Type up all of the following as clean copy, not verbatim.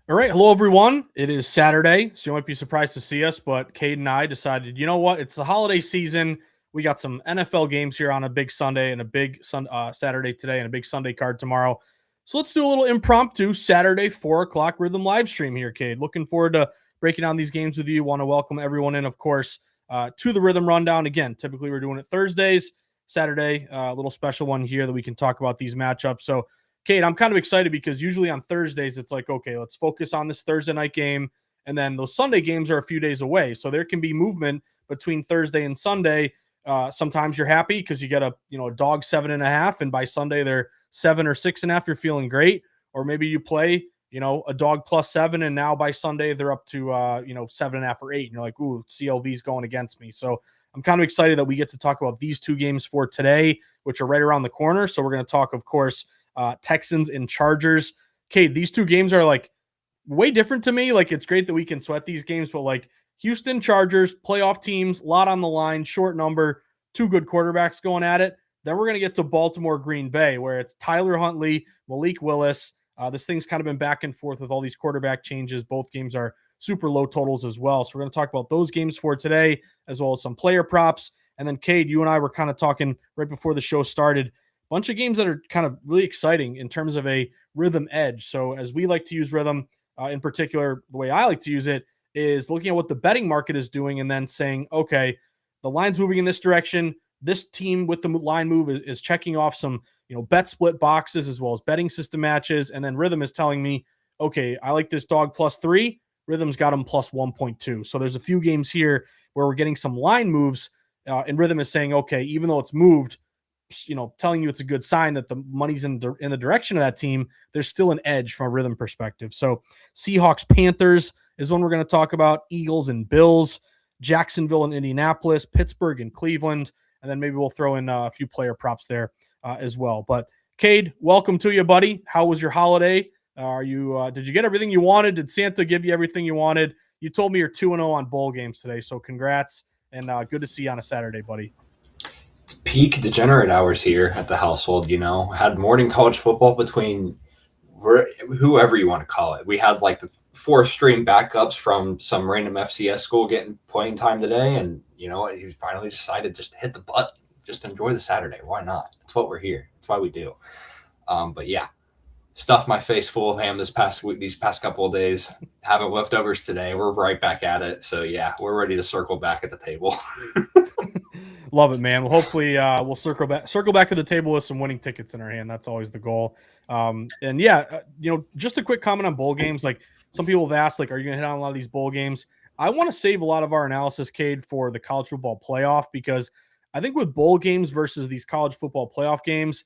All right. Hello, everyone. It is Saturday, so you might be surprised to see us, but Cade and I decided, you know what? It's the holiday season. We got some NFL games here on a big Sunday and a big Saturday today and a big Sunday card tomorrow. So let's do a little impromptu Saturday, 4 o'clock Rhythm live stream here, Cade. Looking forward to breaking down these games with you. Want to welcome everyone in, of course, to the Rhythm Rundown. Again, typically we're doing it Thursdays. Saturday, a little special one here that we can talk about these matchups. So Kate, I'm kind of excited because usually on Thursdays, it's like, okay, let's focus on this Thursday night game. And then those Sunday games are a few days away. So there can be movement between Thursday and Sunday. Sometimes you're happy because you get a dog 7.5, and by Sunday they're 7 or 6.5. You're feeling great. Or maybe you play, a dog +7, and now by Sunday they're up to 7.5 or 8. And you're like, ooh, CLV's going against me. So I'm kind of excited that we get to talk about these two games for today, which are right around the corner. So we're going to talk, of course, Texans and Chargers. Kate, these two games are like way different to me. Like, it's great that we can sweat these games, but like Houston Chargers, playoff teams, a lot on the line, short number, two good quarterbacks going at it. Then we're going to get to Baltimore, Green Bay, where it's Tyler Huntley, Malik Willis. This thing's kind of been back and forth with all these quarterback changes. Both games are super low totals as well. So we're going to talk about those games for today, as well as some player props. And then, Cade, you and I were kind of talking right before the show started. Bunch of games that are kind of really exciting in terms of a rhythm edge. So as we like to use rhythm, in particular, the way I like to use it is looking at what the betting market is doing and then saying, okay, the line's moving in this direction. This team with the line move is checking off some, bet split boxes as well as betting system matches. And then rhythm is telling me, okay, I like this dog +3. Rhythm's got them +1.2. So there's a few games here where we're getting some line moves, and rhythm is saying, okay, even though it's moved, telling you it's a good sign that the money's in the direction of that team, there's still an edge from a rhythm perspective. So Seahawks Panthers is one we're going to talk about. Eagles and Bills, Jacksonville and Indianapolis, Pittsburgh and Cleveland, and then maybe we'll throw in a few player props there as well. But Cade, welcome to you, buddy. How was your holiday? Did you get everything you wanted? Did Santa give you everything you wanted? You told me you're 2-0 on bowl games today, so congrats, and good to see you on a Saturday, buddy. Peak degenerate hours here at the household. Had morning college football between whoever you want to call it. We had like the fourth string backups from some random FCS school getting playing time today, and he finally decided just to hit the button, just enjoy the Saturday. Why not? That's what we're here. That's why we do. But yeah, stuffed my face full of ham these past couple of days. Having leftovers today. We're right back at it. So yeah, we're ready to circle back at the table. Love it, man. Well, hopefully we'll circle back to the table with some winning tickets in our hand. That's always the goal. And yeah, just a quick comment on bowl games. Like, some people have asked, like, are you going to hit on a lot of these bowl games? I want to save a lot of our analysis, Cade, for the college football playoff, because I think with bowl games versus these college football playoff games,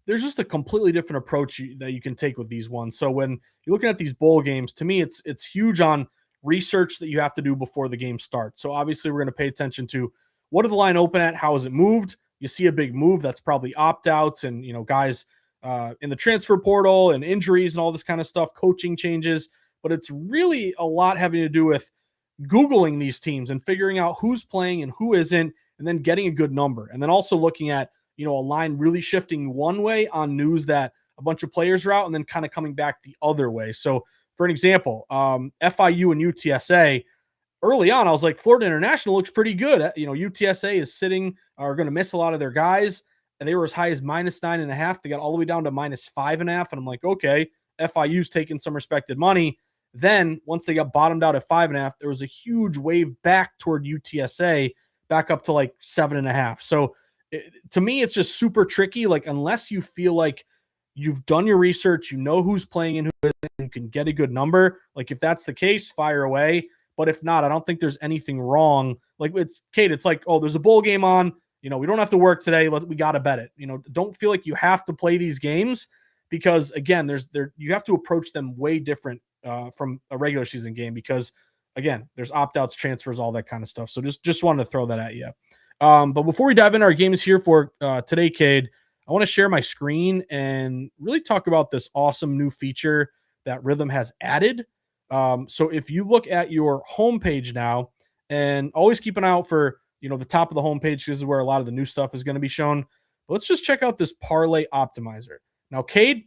there's just a completely different approach that you can take with these ones. So when you're looking at these bowl games, to me, it's huge on research that you have to do before the game starts. So obviously we're going to pay attention to what did the line open at? How has it moved? You see a big move, that's probably opt-outs and, guys in the transfer portal and injuries and all this kind of stuff, coaching changes. But it's really a lot having to do with Googling these teams and figuring out who's playing and who isn't, and then getting a good number. And then also looking at, a line really shifting one way on news that a bunch of players are out and then kind of coming back the other way. So for an example, FIU and UTSA, early on, I was like, Florida International looks pretty good. UTSA is are going to miss a lot of their guys, and they were as high as -9.5. They got all the way down to -5.5, and I'm like, okay, FIU's taking some respected money. Then once they got bottomed out at 5.5, there was a huge wave back toward UTSA, back up to like 7.5. So to me, it's just super tricky. Like, unless you feel like you've done your research, who's playing and who isn't, and can get a good number. Like, if that's the case, fire away. But if not, I don't think there's anything wrong. Like, it's like, oh, there's a bowl game on. We don't have to work today. We got to bet it. Don't feel like you have to play these games, because again, you have to approach them way different from a regular season game, because again, there's opt-outs, transfers, all that kind of stuff. So just wanted to throw that at you. But before we dive into our games here for today, Cade, I want to share my screen and really talk about this awesome new feature that Rhythm has added. So if you look at your homepage now, and always keep an eye out for, the top of the homepage, this is where a lot of the new stuff is going to be shown. But let's just check out this parlay optimizer. Now, Cade,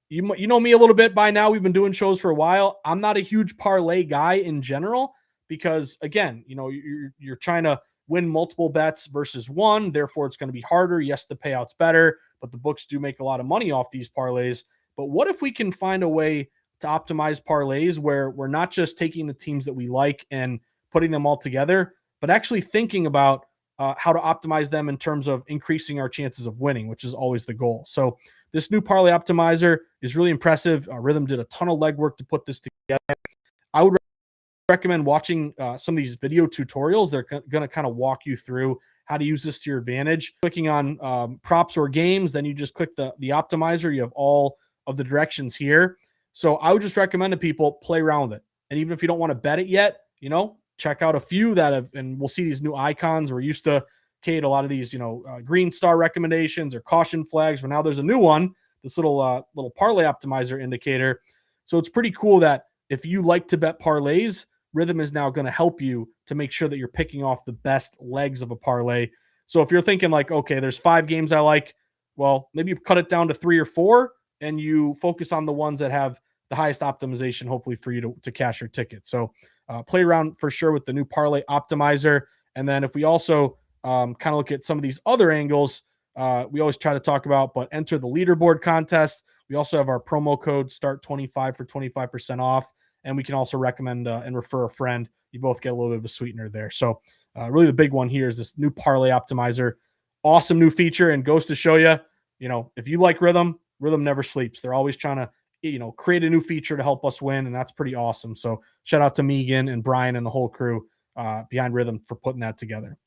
you know me a little bit by now. We've been doing shows for a while. I'm not a huge parlay guy in general because, again, you're trying to win multiple bets versus one. Therefore, it's going to be harder. Yes, the payout's better, but the books do make a lot of money off these parlays. But what if we can find a way to optimize parlays where we're not just taking the teams that we like and putting them all together, but actually thinking about how to optimize them in terms of increasing our chances of winning, which is always the goal. So this new parlay optimizer is really impressive. Rithmm did a ton of legwork to put this together. I would recommend watching some of these video tutorials. They're going to kind of walk you through how to use this to your advantage. Clicking on props or games, then you just click the optimizer. You have all of the directions here. So I would just recommend to people play around with it. And even if you don't want to bet it yet, check out a few that have, and we'll see these new icons. We're used to, Kate, a lot of these, green star recommendations or caution flags. But now there's a new one, this little parlay optimizer indicator. So it's pretty cool that if you like to bet parlays, Rithmm is now going to help you to make sure that you're picking off the best legs of a parlay. So if you're thinking like, okay, there's 5 games I like, well, maybe you cut it down to 3 or 4 and you focus on the ones that have the highest optimization, hopefully for you to cash your ticket. So play around for sure with the new parlay optimizer. And then if we also kind of look at some of these other angles, we always try to talk about, but enter the leaderboard contest. We also have our promo code START25 for 25% off. And we can also recommend and refer a friend. You both get a little bit of a sweetener there. So really the big one here is this new parlay optimizer. Awesome new feature, and goes to show you, if you like Rithmm never sleeps. They're always trying to, create a new feature to help us win, and that's pretty awesome. So shout out to Megan and Brian and the whole crew behind Rithmm for putting that together.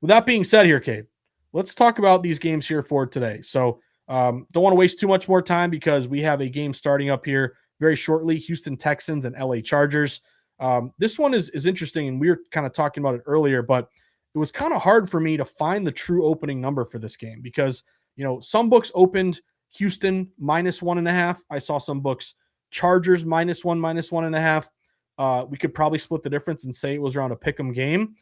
With that being said here, Cade, let's talk about these games here for today. So don't want to waste too much more time because we have a game starting up here very shortly, Houston Texans and LA Chargers. This one is interesting, and we were kind of talking about it earlier, but it was kind of hard for me to find the true opening number for this game because, some books opened Houston -1.5. I saw some books Chargers -1, -1.5. We could probably split the difference and say it was around a pick'em game.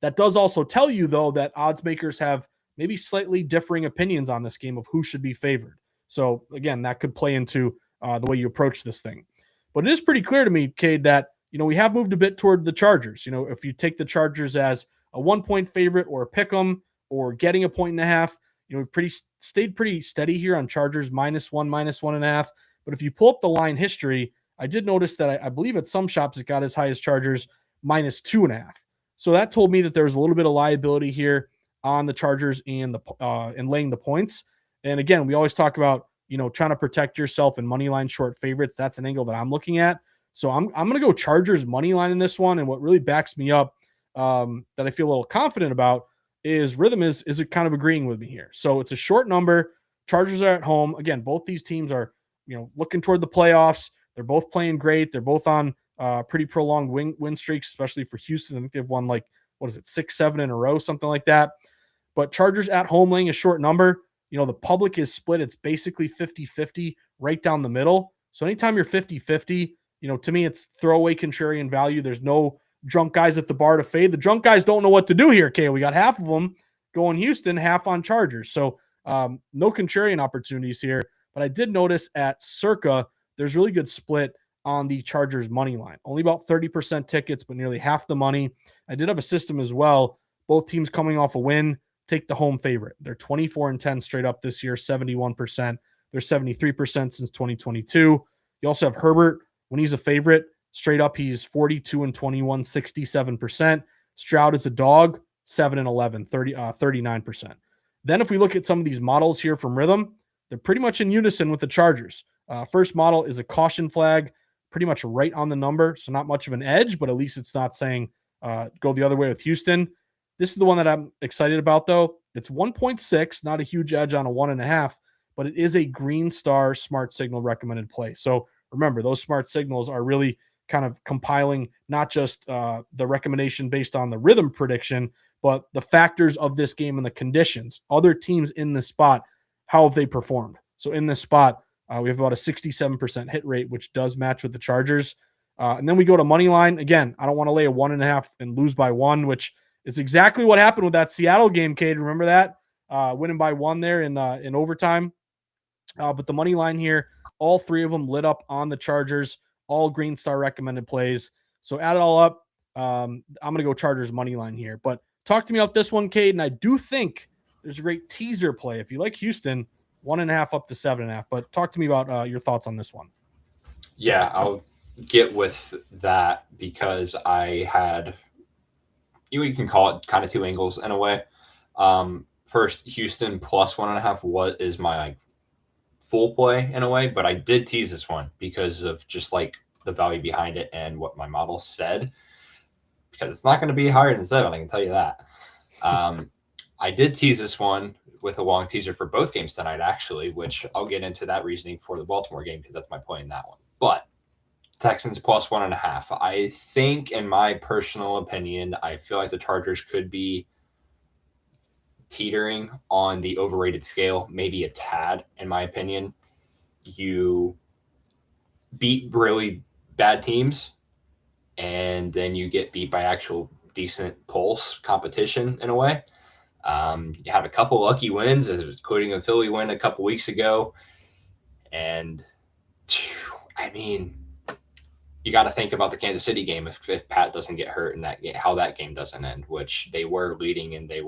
That does also tell you, though, that odds makers have maybe slightly differing opinions on this game of who should be favored. So, again, that could play into the way you approach this thing. But it is pretty clear to me, Cade, that, we have moved a bit toward the Chargers. If you take the Chargers as a 1-point favorite or a pick 'em or getting a 1.5, we've stayed pretty steady here on Chargers -1, -1.5. But if you pull up the line history, I did notice that I believe at some shops it got as high as Chargers -2.5. So that told me that there was a little bit of liability here on the Chargers and laying the points. And again, we always talk about, trying to protect yourself in money line short favorites. That's an angle that I'm looking at. So I'm going to go Chargers money line in this one. And what really backs me up that I feel a little confident about is Rithmm is kind of agreeing with me here. So it's a short number. Chargers are at home. Again, both these teams are, looking toward the playoffs. They're both playing great. They're both on pretty prolonged win streaks, especially for Houston. I think they've won 6, 7 in a row, something like that. But Chargers at home laying a short number. The public is split. It's basically 50-50 right down the middle. So anytime you're 50-50, to me, it's throwaway contrarian value. There's no drunk guys at the bar to fade. The drunk guys don't know what to do here, Kay. We got half of them going Houston, half on Chargers. So no contrarian opportunities here. But I did notice at Circa, there's really good split on the Chargers money line. Only about 30% tickets, but nearly half the money. I did have a system as well. Both teams coming off a win. Take the home favorite. They're 24-10 straight up this year, 71%. They're 73% since 2022. You also have Herbert. When he's a favorite, straight up, he's 42-21, 67%. Stroud is a dog, 7-11, 39%. Then if we look at some of these models here from Rithmm, they're pretty much in unison with the Chargers. First model is a caution flag, pretty much right on the number, so not much of an edge, but at least it's not saying go the other way with Houston. This is the one that I'm excited about, though. It's 1.6, not a huge edge on a 1.5, but it is a green star smart signal recommended play. So remember, those smart signals are really kind of compiling not just the recommendation based on the Rithmm prediction, but the factors of this game and the conditions. Other teams in this spot, how have they performed? So in this spot, we have about a 67% hit rate, which does match with the Chargers. And then we go to money line. Again, I don't want to lay a 1.5 and lose by 1, which is exactly what happened with that Seattle game, Cade. Remember that? Winning by 1 there in overtime. But the money line here, all three of them lit up on the Chargers, all Green Star recommended plays. So add it all up. I'm going to go Chargers money line here. But talk to me about this one, Cade. And I do think there's a great teaser play. If you like Houston, 1.5 up to 7.5. But talk to me about your thoughts on this one. Yeah, I'll get with that because I had, you can call it kind of two angles in a way. First, Houston plus 1.5 what is my like full play in a way, but I did tease this one because of just like the value behind it and what my model said, because it's not going to be higher than 7. I can tell you that. I did tease this one with a long teaser for both games tonight, actually, which I'll get into that reasoning for the Baltimore game because that's my play in that one. But Texans plus 1.5. I think, in my personal opinion, I feel like the Chargers could be teetering on the overrated scale, maybe a tad, in my opinion. You beat really bad teams, and then you get beat by actual decent pulse competition in a way. You have a couple lucky wins, including a Philly win a couple weeks ago. And, I mean, you got to think about the Kansas City game if Pat doesn't get hurt in that game, how that game doesn't end, which they were leading and they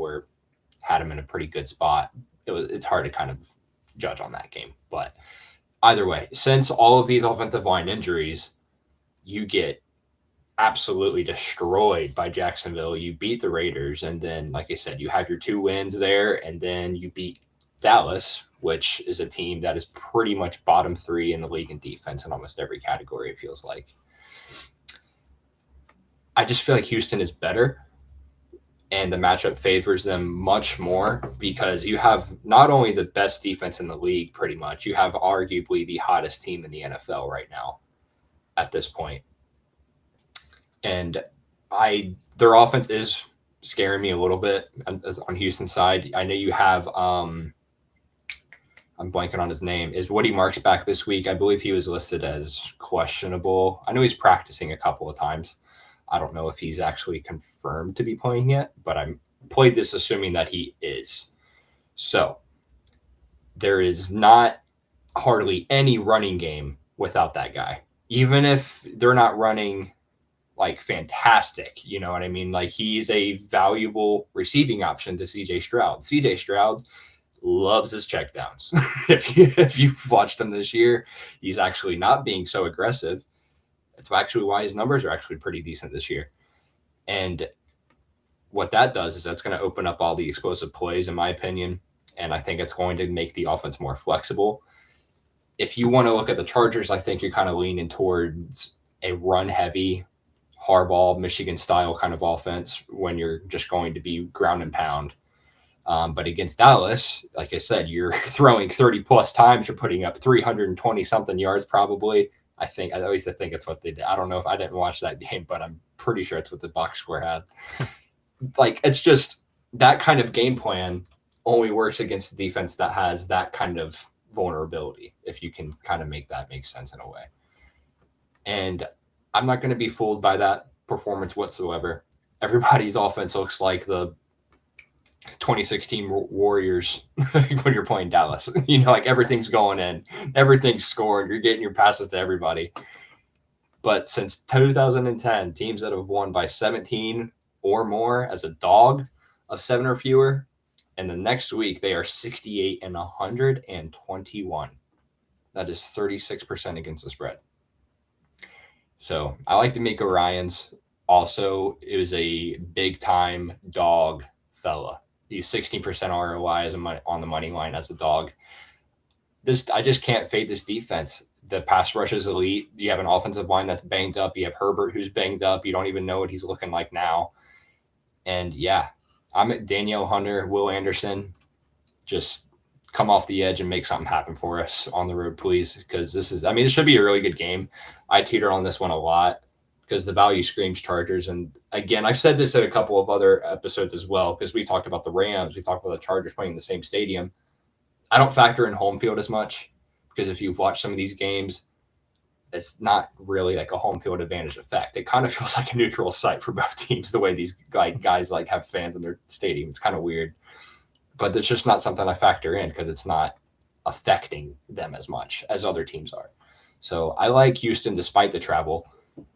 had him in a pretty good spot. It's hard to kind of judge on that game. But either way, since all of these offensive line injuries, you get absolutely destroyed by Jacksonville. You beat the Raiders, and then, like I said, you have your 2 wins there, and then you beat Dallas, which is a team that is pretty much bottom 3 in the league in defense in almost every category, it feels like. I just feel like Houston is better, and the matchup favors them much more because you have not only the best defense in the league, pretty much, you have arguably the hottest team in the NFL right now at this point. And their offense is scaring me a little bit on Houston's side. I know you have I'm blanking on his name. Is Woody Marks back this week? I believe he was listed as questionable. I know he's practicing a couple of times. I don't know if he's actually confirmed to be playing yet, but I'm played this assuming that he is. So there is not hardly any running game without that guy. Even if they're not running like fantastic, you know what I mean? Like, he's a valuable receiving option to CJ Stroud. CJ Stroud loves his checkdowns. if you've watched him this year, he's actually not being so aggressive. It's actually why his numbers are actually pretty decent this year. And what that does is that's going to open up all the explosive plays, in my opinion. And I think it's going to make the offense more flexible. If you want to look at the Chargers, I think you're kind of leaning towards a run-heavy, Harbaugh, Michigan-style kind of offense when you're just going to be ground and pound. But against Dallas, like I said, you're throwing 30-plus times. You're putting up 320-something yards probably. I think it's what they did. I don't know if I didn't watch that game, but I'm pretty sure it's what the box score had. Like, it's just that kind of game plan only works against the defense that has that kind of vulnerability, if you can kind of make that make sense in a way. And I'm not going to be fooled by that performance whatsoever. Everybody's offense looks like the 2016 Warriors when you're playing Dallas. You know, like, everything's going in, everything's scored, you're getting your passes to everybody. But since 2010, teams that have won by 17 or more as a dog of 7 or fewer, and the next week they are 68 and 121. That is 36% against the spread. So I like D'Amico Ryans. Also, it was a big-time dog fella. He's 16% ROI on the money line as a dog. I just can't fade this defense. The pass rush is elite. You have an offensive line that's banged up. You have Herbert who's banged up. You don't even know what he's looking like now. And, yeah, I'm at Danielle Hunter, Will Anderson. Just come off the edge and make something happen for us on the road, please, because it should be a really good game. I teeter on this one a lot because the value screams Chargers. And again, I've said this in a couple of other episodes as well, because we talked about the Rams, we talked about the Chargers playing in the same stadium. I don't factor in home field as much because if you've watched some of these games, it's not really like a home field advantage effect. It kind of feels like a neutral site for both teams, the way these guys like have fans in their stadium. It's kind of weird, but it's just not something I factor in because it's not affecting them as much as other teams are. So I like Houston despite the travel,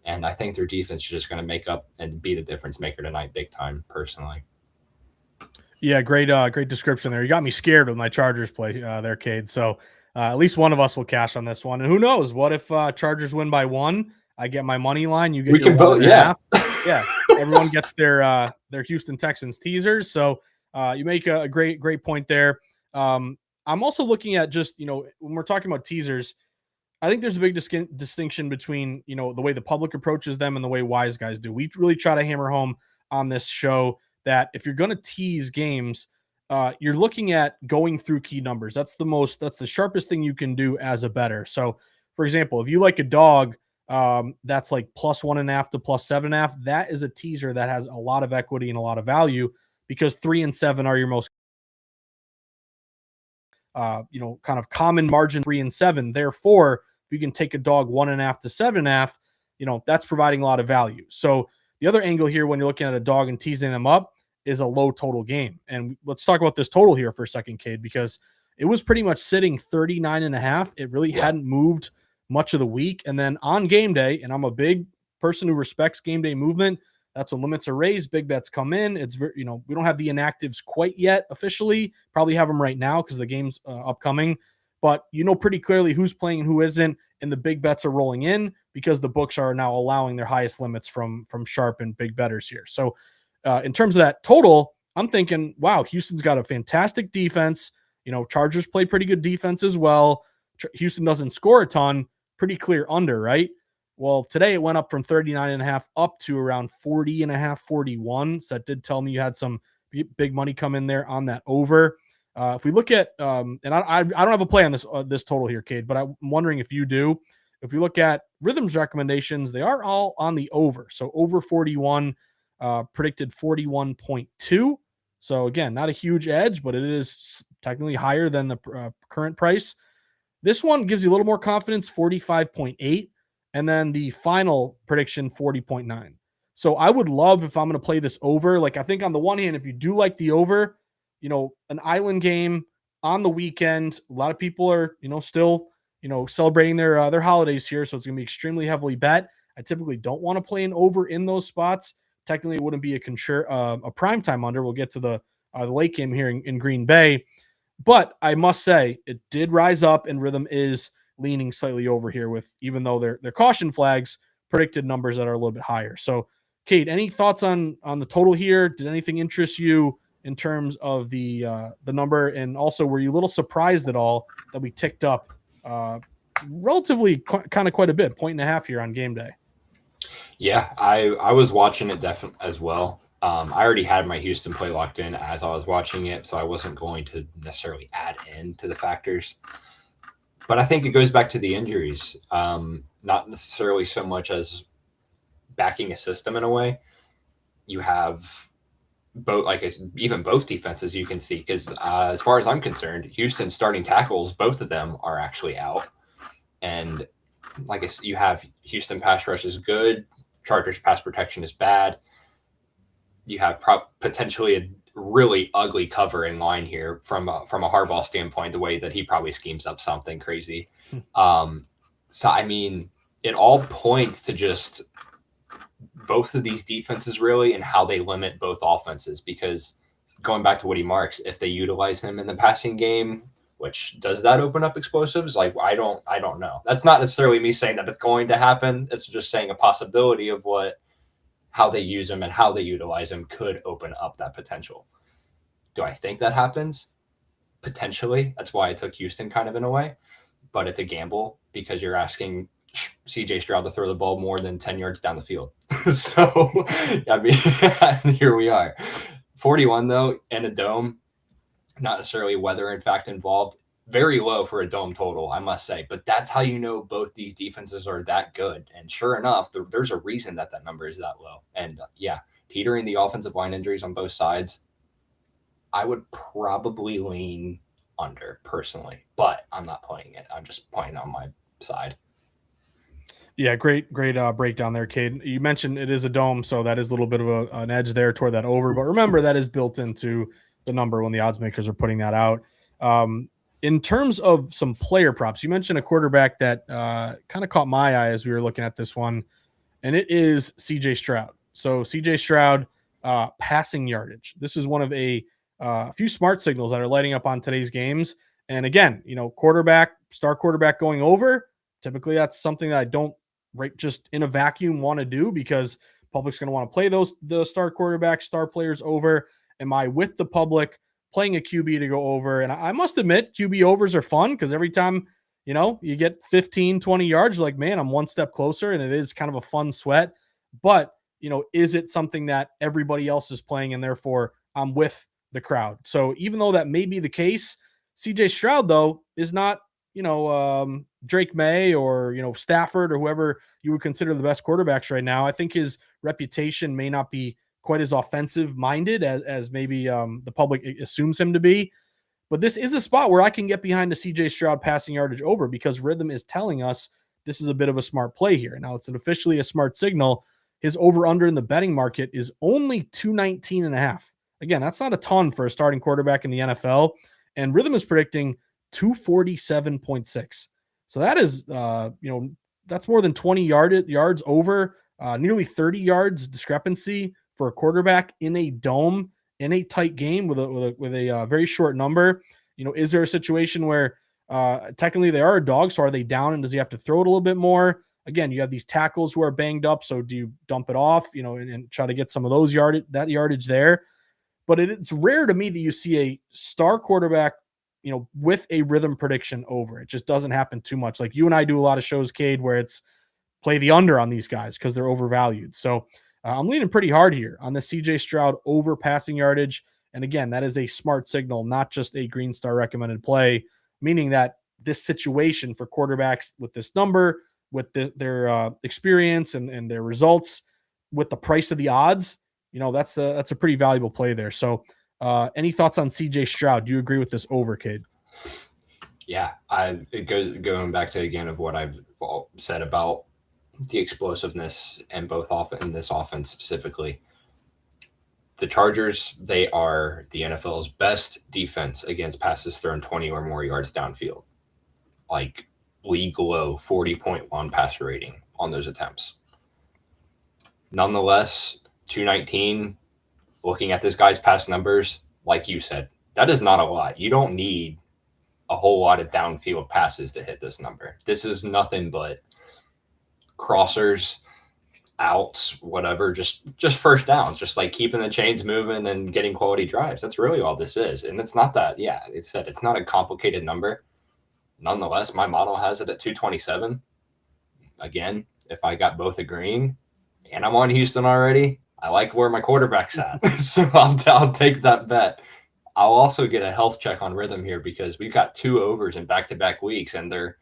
and I think their defense is just going to make up and be the difference maker tonight, big time. Personally, Yeah, great description there. You got me scared with my Chargers play there, Cade. So at least one of us will cash on this one. And who knows? What if Chargers win by 1? I get my money line. You get we your can one vote. and a Yeah, half. Yeah, everyone gets their Houston Texans teasers. So you make a great point there. I'm also looking at just when we're talking about teasers, I think there's a big distinction between the way the public approaches them and the way wise guys do. We really try to hammer home on this show that if you're going to tease games, you're looking at going through key numbers. That's the sharpest thing you can do as a bettor. So, for example, if you like a dog that's like +1.5 to +7.5, that is a teaser that has a lot of equity and a lot of value because 3 and 7 are your most kind of common margin 3 and 7. Therefore, if you can take a dog 1.5 to 7.5, that's providing a lot of value. So the other angle here when you're looking at a dog and teasing them up is a low total game. And let's talk about this total here for a second, Cade, because it was pretty much sitting 39.5. It really hadn't moved much of the week. And then on game day, and I'm a big person who respects game day movement, that's when limits are raised, big bets come in. It's very, we don't have the inactives quite yet officially. Probably have them right now because the game's upcoming. But pretty clearly who's playing and who isn't, and the big bets are rolling in because the books are now allowing their highest limits from sharp and big bettors here. So in terms of that total, I'm thinking, wow, Houston's got a fantastic defense. Chargers play pretty good defense as well. Houston doesn't score a ton, pretty clear under, right? Well, today it went up from 39.5 up to around 40.5, 41. So that did tell me you had some big money come in there on that over. If we look at, and I don't have a play on this total here, Cade, but I'm wondering if you do. If we look at Rhythm's recommendations, they are all on the over. So over 41, predicted 41.2. So again, not a huge edge, but it is technically higher than the current price. This one gives you a little more confidence, 45.8. And then the final prediction, 40.9. So I would love if I'm going to play this over. Like I think on the one hand, if you do like the over, an island game on the weekend, a lot of people are, still, celebrating their holidays here. So it's going to be extremely heavily bet. I typically don't want to play an over in those spots. Technically, it wouldn't be a primetime under. We'll get to the late game here in Green Bay. But I must say, it did rise up, and Rhythm is leaning slightly over here with, even though they're caution flags, predicted numbers that are a little bit higher. So, Kate, any thoughts on the total here? Did anything interest you in terms of the number? And also, were you a little surprised at all that we ticked up relatively kind of quite a bit, 1.5 here on game day? Yeah, I was watching it definitely as well. I already had my Houston play locked in as I was watching it, so I wasn't going to necessarily add in to the factors. But I think it goes back to the injuries, not necessarily so much as backing a system in a way. You have both, even both defenses you can see, because as far as I'm concerned, Houston's starting tackles, both of them are actually out. And like I said, you have Houston pass rush is good, Chargers pass protection is bad. You have potentially a really ugly cover in line here from a Harbaugh standpoint, the way that he probably schemes up something crazy. So, I mean, it all points to just both of these defenses really and how they limit both offenses, because going back to Woody Marks, if they utilize him in the passing game, which does that open up explosives? Like, I don't know. That's not necessarily me saying that it's going to happen. It's just saying a possibility of how they use him and how they utilize him could open up that potential. Do I think that happens? Potentially. That's why I took Houston kind of in a way, but it's a gamble because you're asking CJ Stroud to throw the ball more than 10 yards down the field. So, I mean, here we are. 41 though, in a dome, not necessarily weather in fact involved. Very low for a dome total, I must say. But that's how you know both these defenses are that good. And sure enough, there's a reason that number is that low. And teetering the offensive line injuries on both sides, I would probably lean under personally. But I'm not playing it. I'm just playing on my side. Yeah, great breakdown there, Cade. You mentioned it is a dome, so that is a little bit of an edge there toward that over. But remember, that is built into the number when the odds makers are putting that out. In terms of some player props, you mentioned a quarterback that kind of caught my eye as we were looking at this one, and it is CJ Stroud. So CJ Stroud passing yardage. This is one of a few smart signals that are lighting up on today's games. And again, star quarterback going over. Typically, that's something that I don't right just in a vacuum want to do because public's going to want to play the star quarterbacks, star players over. Am I with the public playing a QB to go over? And I must admit, QB overs are fun because every time you get 15, 20 yards, like, man, I'm one step closer, and it is kind of a fun sweat. But, is it something that everybody else is playing and therefore I'm with the crowd? So even though that may be the case, CJ Stroud, though, is not, Drake May or, Stafford or whoever you would consider the best quarterbacks right now. I think his reputation may not be quite as offensive minded as maybe the public assumes him to be. But this is a spot where I can get behind the CJ Stroud passing yardage over because Rithmm is telling us this is a bit of a smart play here. Now, it's officially a smart signal. His over under in the betting market is only 219.5. Again, that's not a ton for a starting quarterback in the NFL. And Rithmm is predicting 247.6. So that is, that's more than 20 yards over, nearly 30 yards discrepancy for a quarterback in a dome in a tight game with a very short number. Is there a situation where technically they are a dog, so are they down and does he have to throw it a little bit more? Again, you have these tackles who are banged up, so do you dump it off, and try to get some of those yardage there? But it's rare to me that you see a star quarterback, with a Rithmm prediction over. It just doesn't happen too much. Like you and I do a lot of shows, Cade, where it's play the under on these guys because they're overvalued. So I'm leaning pretty hard here on the CJ Stroud over passing yardage. And again, that is a smart signal, not just a Green Star recommended play, meaning that this situation for quarterbacks with this number, with their experience and their results, with the price of the odds, that's a pretty valuable play there. So any thoughts on CJ Stroud? Do you agree with this over, Cade? Yeah, going back to again of what I've said about the explosiveness and in this offense specifically. The Chargers, they are the NFL's best defense against passes thrown 20 or more yards downfield. Like league low 40.1 passer rating on those attempts. Nonetheless, 219, looking at this guy's past numbers, like you said, that is not a lot. You don't need a whole lot of downfield passes to hit this number. This is nothing but crossers, outs, whatever, just first downs, just like keeping the chains moving and getting quality drives. That's really all this is. And it's not that, it's not a complicated number. Nonetheless, my model has it at 227. Again, if I got both agreeing and I'm on Houston already, I like where my quarterback's at. So I'll take that bet. I'll also get a health check on Rithmm here because we've got 2 overs in back-to-back weeks and they're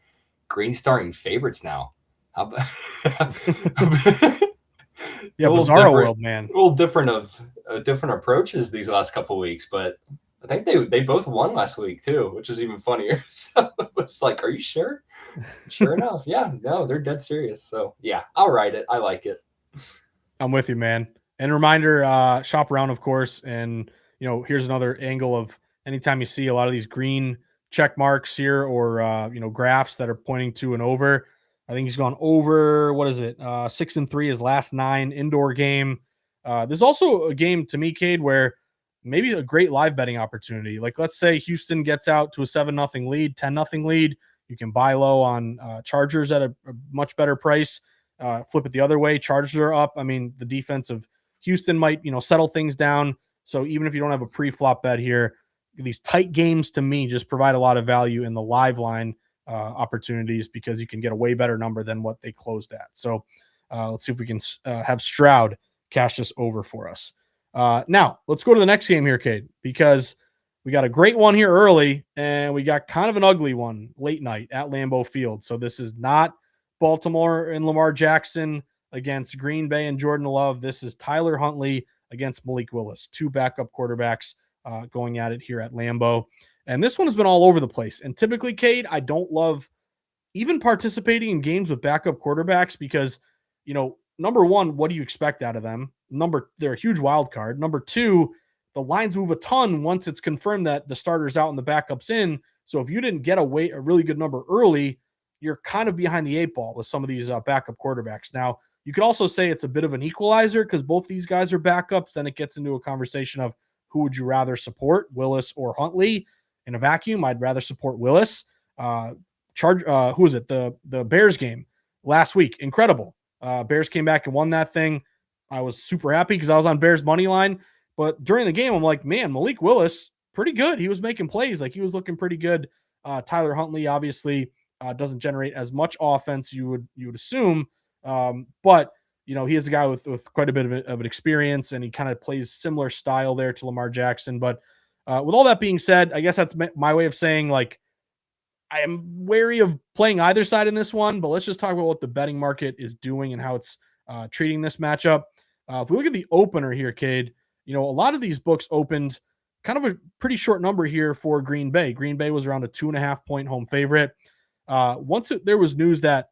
Green Starring favorites now. How about yeah, bizarro world, man. A little different approaches these last couple weeks, but I think they both won last week too, which is even funnier. So it's like, are you sure? Sure enough, yeah, no, they're dead serious. So yeah, I'll write it. I like it. I'm with you, man. And reminder, shop around, of course. And here's another angle of anytime you see a lot of these green check marks here or graphs that are pointing to an over. I think he's gone over, 6-3 his last 9 indoor game. There's also a game to me, Cade, where maybe a great live betting opportunity. Like let's say Houston gets out to a 7-0 lead, 10-0 lead. You can buy low on Chargers at a much better price. Flip it the other way. Chargers are up. I mean, the defense of Houston might, settle things down. So even if you don't have a pre-flop bet here, these tight games to me just provide a lot of value in the live line opportunities because you can get a way better number than what they closed at. So let's see if we can have Stroud cash this over for us. Now let's go to the next game here, Cade, because we got a great one here early and we got kind of an ugly one late night at Lambeau Field. So this is not Baltimore and Lamar Jackson against Green Bay and Jordan Love. This is Tyler Huntley against Malik Willis, 2 backup quarterbacks going at it here at Lambeau. And this one has been all over the place. And typically, Cade, I don't love even participating in games with backup quarterbacks because, number one, what do you expect out of them? They're a huge wild card. Number 2, the lines move a ton once it's confirmed that the starter's out and the backup's in, So if you didn't get a really good number early, you're kind of behind the eight ball with some of these backup quarterbacks. Now, you could also say it's a bit of an equalizer because both these guys are backups. Then it gets into a conversation of who would you rather support, Willis or Huntley? In a vacuum, I'd rather support Willis. Who is it? The Bears game last week, incredible. Bears came back and won that thing. I was super happy because I was on Bears money line. But during the game, I'm like, man, Malik Willis, pretty good. He was making plays. Like he was looking pretty good. Tyler Huntley obviously doesn't generate as much offense you would assume, but he is a guy with quite a bit of an experience, and he kind of plays similar style there to Lamar Jackson. But with all that being said, I guess that's my way of saying like I am wary of playing either side in this one. But let's just talk about what the betting market is doing and how it's treating this matchup. If we look at the opener here, Cade, a lot of these books opened kind of a pretty short number here for Green Bay. Green Bay was around a 2.5-point home favorite. Once there was news that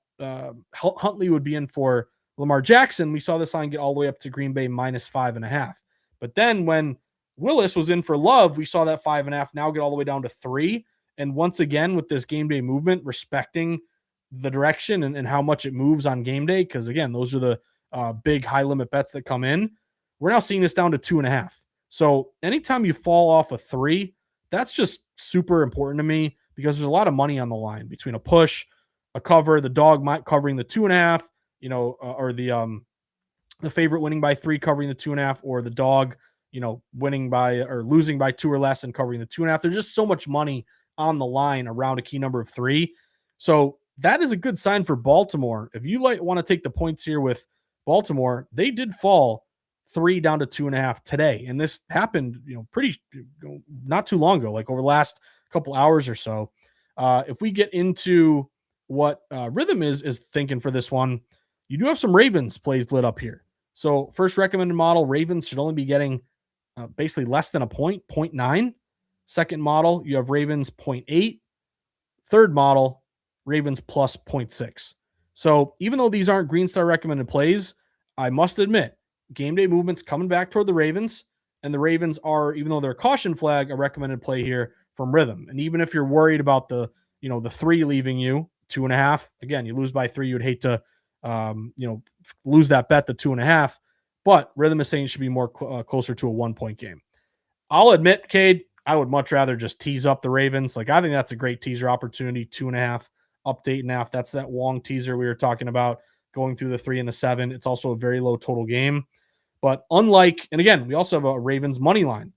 Huntley would be in for Lamar Jackson, we saw this line get all the way up to Green Bay -5.5. But then when Willis was in for Love, we saw that 5.5 now get all the way down to 3. And once again, with this game day movement, respecting the direction and how much it moves on game day, because again, those are the big high limit bets that come in. We're now seeing this down to 2.5. So anytime you fall off a 3, that's just super important to me because there's a lot of money on the line between a push, a cover, the dog might covering the 2.5, or the favorite winning by 3 covering the 2.5, or the dog, winning by or losing by 2 or less and covering the 2.5. There's just so much money on the line around a key number of 3. So that is a good sign for Baltimore. If you want to take the points here with Baltimore, they did fall 3 down to 2.5 today. And this happened, pretty not too long ago, like over the last couple hours or so. If we get into what Rithmm is thinking for this one, you do have some Ravens plays lit up here. So first recommended model, Ravens should only be getting basically less than a point, 0.9. Second model, you have Ravens 0.8. Third model, Ravens plus 0.6. So even though these aren't Green Star recommended plays, I must admit, game day movement's coming back toward the Ravens, and the Ravens are, even though they're a caution flag, a recommended play here from Rithmm. And even if you're worried about the 3 leaving you, 2.5, again, you lose by 3, you'd hate to, lose that bet to 2.5, but Rithmm is saying it should be more closer to a 1-point game. I'll admit, Cade, I would much rather just tease up the Ravens. Like, I think that's a great teaser opportunity, 2.5, up to 8.5. That's that long teaser we were talking about, going through the 3 and the 7. It's also a very low total game. But unlike, and again, we also have a Ravens money line.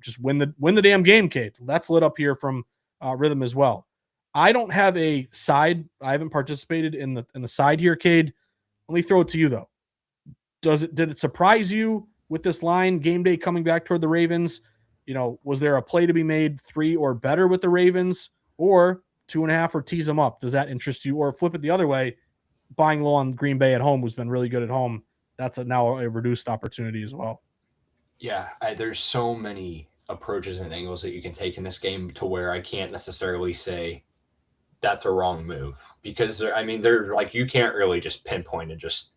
Just win the damn game, Cade. That's lit up here from Rithmm as well. I don't have a side. I haven't participated in the side here, Cade. Let me throw it to you though. Did it surprise you with this line, game day coming back toward the Ravens? Was there a play to be made 3 or better with the Ravens, or 2.5, or tease them up? Does that interest you? Or flip it the other way, buying low on Green Bay at home, who's been really good at home. That's now a reduced opportunity as well. Yeah, there's so many approaches and angles that you can take in this game to where I can't necessarily say that's a wrong move, because they're like, you can't really just pinpoint and just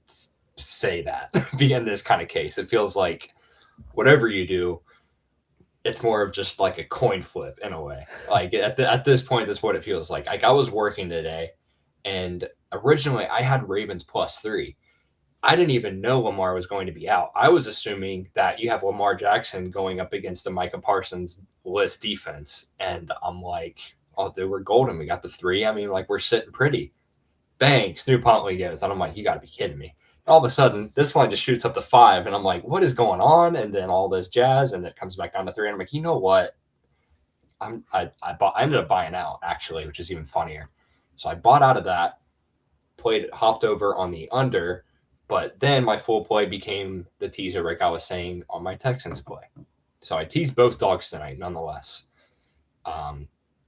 say that in this kind of case. It feels like whatever you do, it's more of just like a coin flip in a way. Like at this point, that's what it feels like. Like I was working today, and originally I had Ravens +3. I didn't even know Lamar was going to be out. I was assuming that you have Lamar Jackson going up against the Micah Parsons list defense. And I'm like, oh, dude, we're golden. We got the 3. We're sitting pretty. Bang, Snoop Huntley goes. And I'm like, you got to be kidding me. All of a sudden, this line just shoots up to 5. And I'm like, what is going on? And then all this jazz. And it comes back down to 3. And I'm like, you know what? I ended up buying out, actually, which is even funnier. So I bought out of that, hopped over on the under. But then my full play became the teaser, like I was saying, on my Texans play. So I teased both dogs tonight, nonetheless.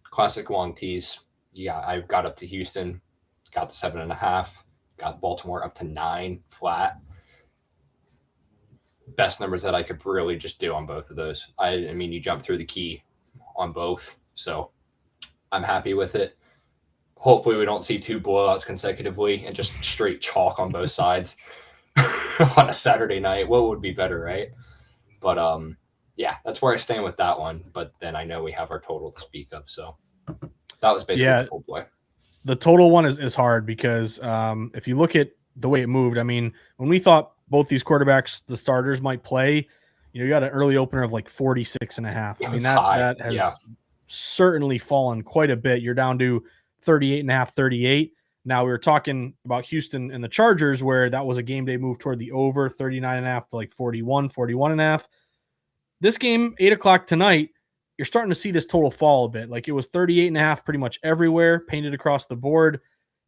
Classic long tease. Yeah, I got up to Houston, got the 7.5, got Baltimore up to 9 flat. Best numbers that I could really just do on both of those. You jump through the key on both. So I'm happy with it. Hopefully we don't see 2 blowouts consecutively and just straight chalk on both sides on a Saturday night. What would be better, right? But yeah, that's where I stand with that one. But then I know we have our total to speak of. So That was basically Yeah, the full play. the total one is hard because if you look at the way it moved, I mean, when we thought both these quarterbacks, the starters, might play, you got an early opener of like 46.5. I It mean, was that high. that Yeah. has certainly fallen quite a bit. You're down to 38.5, 38. Now we were talking about Houston and the Chargers, where that was a game day move toward the over 39.5 to like 41, 41.5. This game, 8 o'clock tonight, you're starting to see this total fall a bit. Like it was 38.5 pretty much everywhere, painted across the board.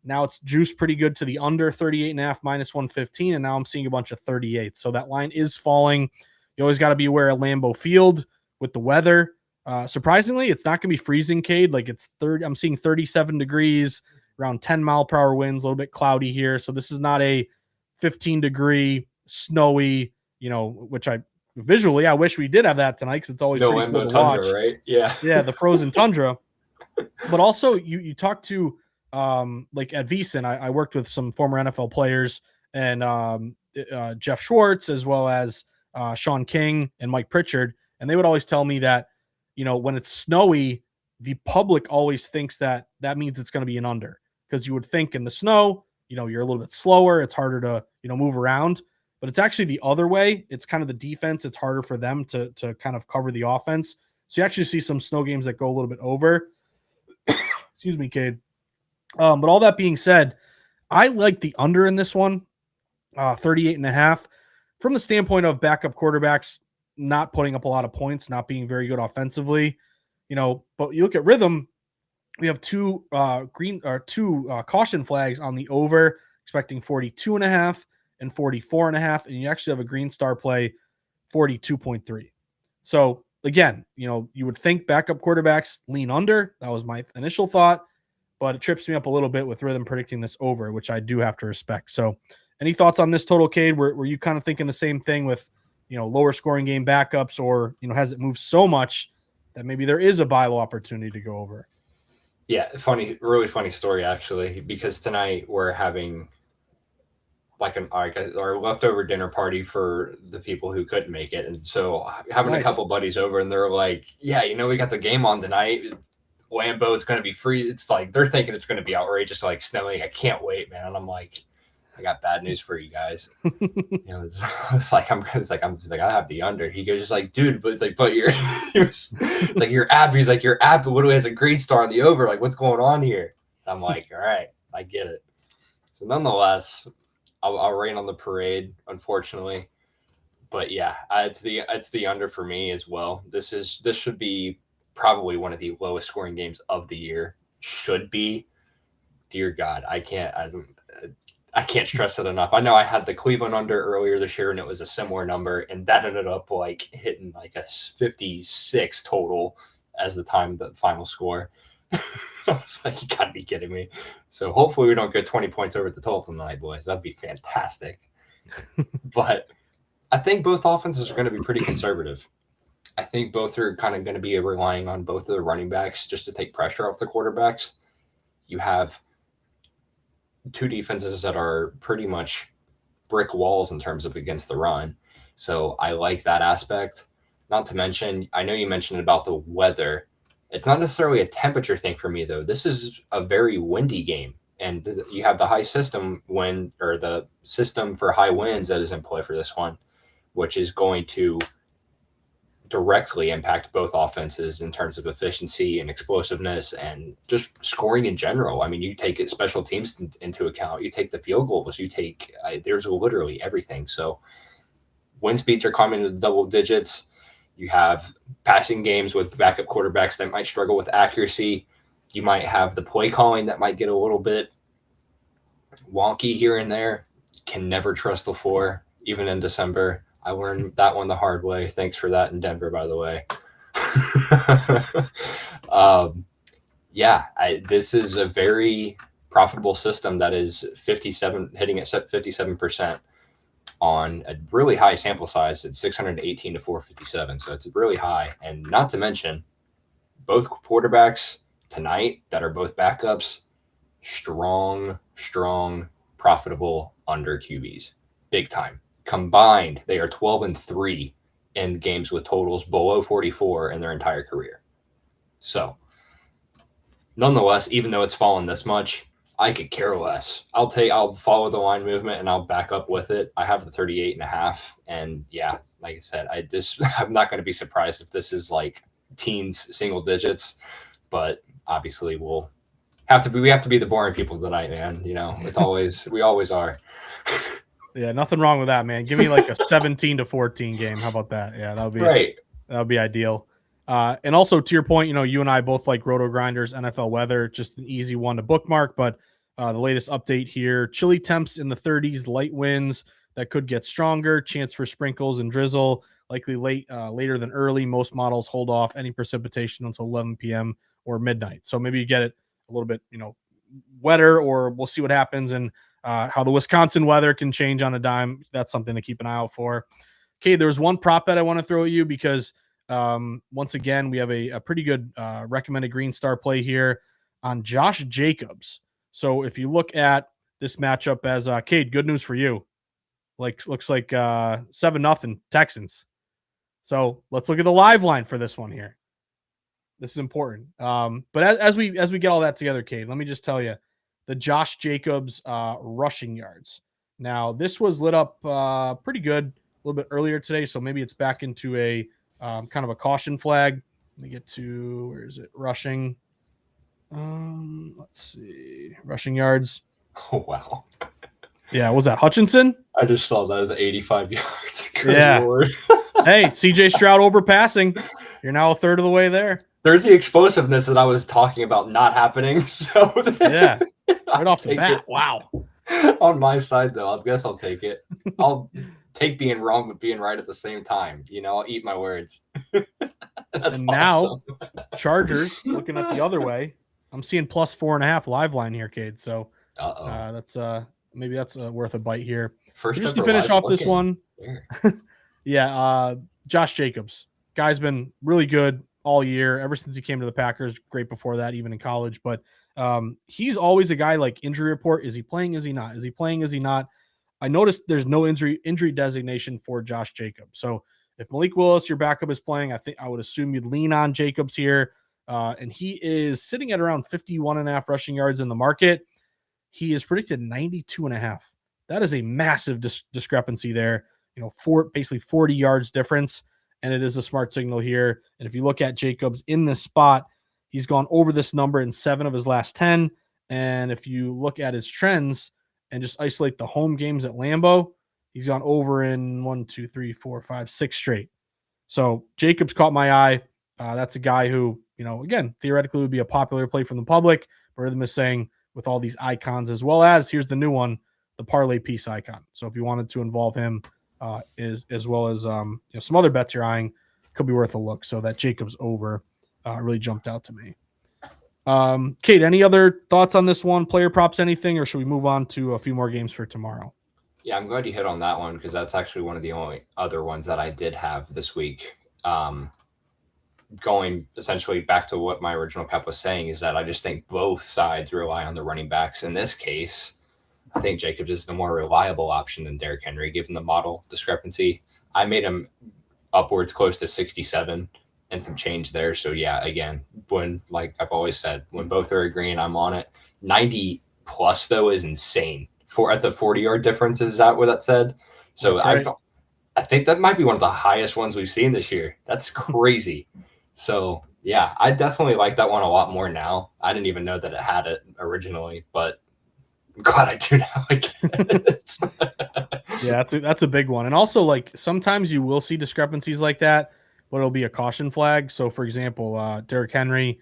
Now it's juiced pretty good to the under 38.5 minus 115. And now I'm seeing a bunch of 38. So that line is falling. You always got to be aware of Lambeau Field with the weather. Surprisingly, it's not going to be freezing, Cade. Like it's 30, I'm seeing 37 degrees, around 10-mile-per-hour winds, a little bit cloudy here. So this is not a 15-degree, snowy, which I visually, I wish we did have that tonight because it's always No pretty cool Lambo to Tundra, watch. right? Yeah. Yeah, the frozen tundra. But also, you talk to like at VSiN, I worked with some former NFL players and Jeff Schwartz as well as Sean King and Mike Pritchard, and they would always tell me that when it's snowy, the public always thinks that means it's going to be an under because you would think in the snow, you're a little bit slower, it's harder to move around. But it's actually the other way. It's kind of the defense. It's harder for them to kind of cover the offense. So you actually see some snow games that go a little bit over. Excuse me, Cade. But all that being said, I like the under in this one, 38.5, from the standpoint of backup quarterbacks not putting up a lot of points, not being very good offensively. But you look at Rithmm, we have two caution flags on the over, expecting 42.5 and 44.5, and you actually have a green star play 42.3. So again, you would think backup quarterbacks lean under. That was my initial thought, but it trips me up a little bit with Rithmm predicting this over, which I do have to respect. So any thoughts on this total, Cade? Were you kind of thinking the same thing with, lower scoring game backups, or, has it moved so much that maybe there is a buy low opportunity to go over? Yeah, really funny story actually, because tonight we're having like our leftover dinner party for the people who couldn't make it, and so having a Nice. couple buddies over, and they're like, "Yeah, we got the game on tonight. Lambeau, it's going to be free." It's like they're thinking it's going to be outrageous, like snowing. I can't wait, man. And I'm like, I got bad news for you guys. It's like I'm just like I have the under. He goes just like, dude, but it's like, but you're it's like your app. He's like your app literally has a green star on the over. Like, what's going on here? And I'm like, all right, I get it. So nonetheless, I'll rain on the parade, unfortunately. But yeah, it's the under for me as well. This should be probably one of the lowest scoring games of the year. Should be. Dear God, I can't stress it enough. I know I had the Cleveland under earlier this year, and it was a similar number, and that ended up like hitting like a 56 total as the final score. I was like, you gotta be kidding me. So hopefully we don't get 20 points over the total tonight, boys. That'd be fantastic. But I think both offenses are going to be pretty conservative. I think both are kind of going to be relying on both of the running backs just to take pressure off the quarterbacks. You have two defenses that are pretty much brick walls in terms of against the run. So I like that aspect. Not to mention, I know you mentioned about the weather. It's not necessarily a temperature thing for me, though. This is a very windy game. And you have the high system wind, or the system for high winds that is in play for this one, which is going to directly impact both offenses in terms of efficiency and explosiveness and just scoring in general. I mean, you take special teams into account, you take the field goals, there's literally everything. So wind speeds are climbing to double digits. You have passing games with backup quarterbacks that might struggle with accuracy. You might have the play calling that might get a little bit wonky here and there. Can never trust the floor, even in December. I learned that one the hard way. Thanks for that in Denver, by the way. This is a very profitable system that is hitting at 57% on a really high sample size. It's 618 to 457, so it's really high. And not to mention, both quarterbacks tonight that are both backups, strong, profitable under QBs, big time. Combined, they are 12-3 in games with totals below 44 in their entire career. So nonetheless, even though it's fallen this much, I could care less. I'll follow the line movement and I'll back up with it. I have the 38.5. And yeah, like I said, I'm not going to be surprised if this is like teens, single digits, but obviously we have to be the boring people tonight, man. We always are. Yeah, nothing wrong with that, man. Give me like a 17-14 game. How about that? Yeah, Right. that would be ideal. And also to your point, you and I both like Roto Grinders, NFL weather, just an easy one to bookmark. But the latest update here: chilly temps in the 30s, light winds that could get stronger, chance for sprinkles and drizzle, likely later than early. Most models hold off any precipitation until 11 p.m. or midnight. So maybe you get it a little bit, wetter, or we'll see what happens and how the Wisconsin weather can change on a dime. That's something to keep an eye out for. Okay, there's one prop bet I want to throw at you because once again, we have a pretty good recommended green star play here on Josh Jacobs. So if you look at this matchup as Cade, good news for you. Looks like 7-0 Texans. So let's look at the live line for this one here. This is important. But as we get all that together, Cade, let me just tell you the Josh Jacobs rushing yards. Now, this was lit up pretty good a little bit earlier today, so maybe it's back into a kind of a caution flag. Let me get to, where is it? Rushing. Let's see. Rushing yards. Oh, wow. Yeah, was that Hutchinson? I just saw that as 85 yards. Good Lord. Hey, CJ Stroud overpassing. You're now a third of the way there. There's the explosiveness that I was talking about not happening. So yeah, right off the bat. Wow. On my side, though, I guess I'll take it. I'll take being wrong but being right at the same time. I'll eat my words. And now, Chargers looking at the other way. I'm seeing plus 4.5 live line here, Cade. So that's maybe that's worth a bite here. First, just to finish off this one. Yeah, Josh Jacobs. Guy's been really good all year, ever since he came to the Packers. Great before that, even in college. But he's always a guy like injury report. Is he playing? Is he not? Is he playing? Is he not? I noticed there's no injury designation for Josh Jacobs. So if Malik Willis, your backup, is playing, I would assume you'd lean on Jacobs here. And he is sitting at around 51.5 rushing yards in the market. He is predicted 92.5. That is a massive discrepancy there. Basically 40 yards difference. And it is a smart signal here. And if you look at Jacobs in this spot, he's gone over this number in 7 of his last 10. And if you look at his trends and just isolate the home games at Lambeau, he's gone over in 1, 2, 3, 4, 5, 6 straight. So Jacobs caught my eye. That's a guy who, again, theoretically would be a popular play from the public. But Rithmm is saying with all these icons, as well as, here's the new one, the parlay piece icon. So if you wanted to involve him, as well as some other bets you're eyeing, could be worth a look. So that Jacobs over really jumped out to me. Kate, any other thoughts on this one? Player props, anything, or should we move on to a few more games for tomorrow? Yeah, I'm glad you hit on that one because that's actually one of the only other ones that I did have this week. Going essentially back to what my original cap was saying is that I just think both sides rely on the running backs. In this case, I think Jacobs is the more reliable option than Derrick Henry, given the model discrepancy. I made him upwards close to 67 and some change there. So yeah, again, when, like I've always said, when both are agreeing, I'm on it. 90 plus though is insane. That's a 40-yard difference. Is that what that said? So right. I think that might be one of the highest ones we've seen this year. That's crazy. So yeah, I definitely like that one a lot more now. I didn't even know that it had it originally, but I'm glad I do now. I guess. Yeah, that's a big one. And also, like, sometimes you will see discrepancies like that, but it'll be a caution flag. So for example, Derrick Henry,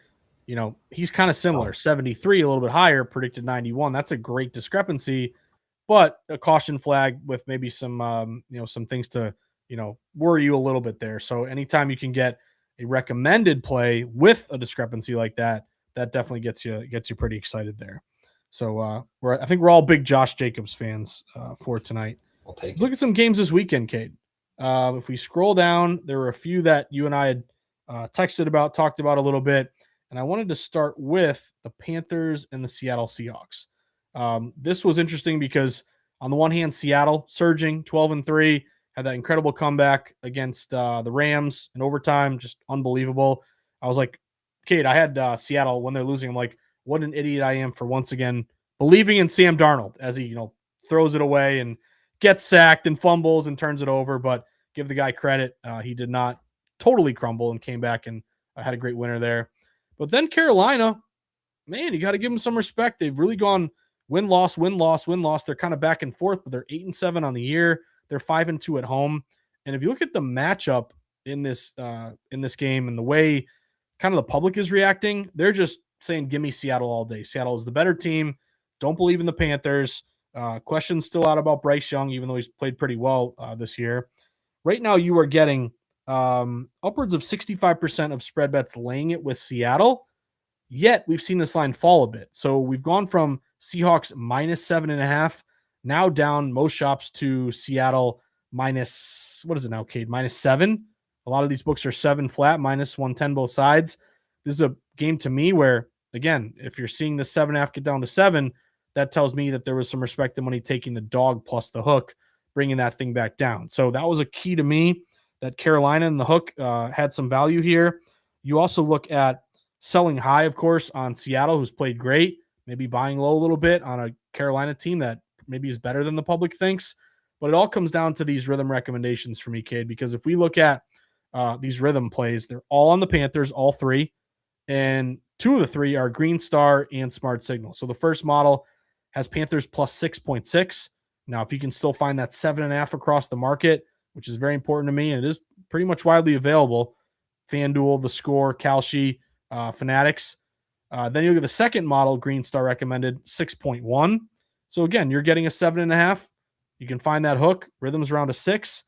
he's kind of similar, 73, a little bit higher, predicted 91. That's a great discrepancy, but a caution flag with maybe some some things to worry you a little bit there. So anytime you can get a recommended play with a discrepancy like that, that definitely gets you pretty excited there. So I think we're all big Josh Jacobs fans for tonight. Let's look at some games this weekend, Cade. If we scroll down, there were a few that you and I had texted about, talked about a little bit, and I wanted to start with the Panthers and the Seattle Seahawks. This was interesting because on the one hand, Seattle surging 12-3, had that incredible comeback against the Rams in overtime, just unbelievable. I was like, Cade, I had Seattle when they're losing. I'm like, what an idiot I am for once again believing in Sam Darnold as he, throws it away and gets sacked and fumbles and turns it over. But give the guy credit. He did not totally crumble and came back and had a great winner there. But then Carolina, man, you got to give them some respect. They've really gone win, loss, win, loss, win, loss. They're kind of back and forth, but they're 8-7 on the year. They're 5-2 at home. And if you look at the matchup in this game and the way kind of the public is reacting, they're just saying, give me Seattle all day. Seattle is the better team. Don't believe in the Panthers. Questions still out about Bryce Young, even though he's played pretty well this year. Right now, you are getting upwards of 65% of spread bets laying it with Seattle. Yet we've seen this line fall a bit. So we've gone from Seahawks -7.5, now down most shops to Seattle minus, what is it now, Cade? -7. A lot of these books are 7 flat, -110 both sides. This is a game to me where, again, if you're seeing the 7.5 get down to 7, that tells me that there was some respect in money taking the dog plus the hook, bringing that thing back down. So that was a key to me that Carolina and the hook had some value here. You also look at selling high, of course, on Seattle, who's played great, maybe buying low a little bit on a Carolina team that maybe is better than the public thinks. But it all comes down to these rhythm recommendations for me, Cade, because if we look at these rhythm plays, they're all on the Panthers, all three. And 2 of the 3 are Green Star and Smart Signal. So the first model has Panthers plus 6.6. Now, if you can still find that 7.5 across the market, which is very important to me, and it is pretty much widely available, FanDuel, The Score, Kalshi, Fanatics. Then you look at the second model, Green Star recommended 6.1. So again, you're getting a 7.5. You can find that hook. Rhythm's around a 6.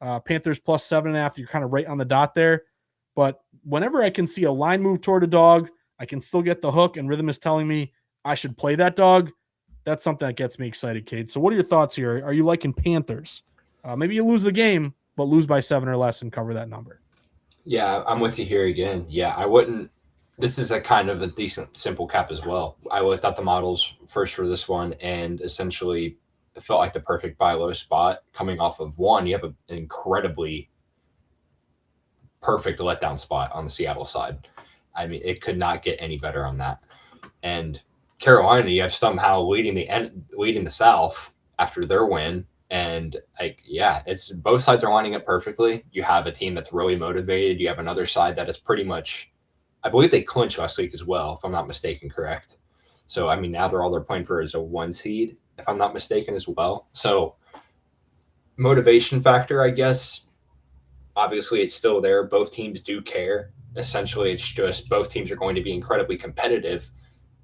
Panthers plus 7.5. You're kind of right on the dot there. But whenever I can see a line move toward a dog, I can still get the hook, and Rhythm is telling me I should play that dog. That's something that gets me excited, Cade. So what are your thoughts here? Are you liking Panthers? Maybe you lose the game, but lose by 7 or less and cover that number. Yeah, I'm with you here again. Yeah, I wouldn't. This is a kind of a decent simple cap as well. I looked at the models first for this one, and essentially it felt like the perfect buy low spot coming off of one. You have an incredibly perfect letdown spot on the Seattle side. I mean, it could not get any better on that. And Carolina, you have somehow leading the South after their win. And it's both sides are lining up perfectly. You have a team that's really motivated. You have another side that is pretty much, I believe they clinched last week as well, if I'm not mistaken, correct? So, I mean, now they're playing for as a 1 seed, if I'm not mistaken as well. So, motivation factor, I guess, obviously it's still there. Both teams do care. Essentially, it's just both teams are going to be incredibly competitive.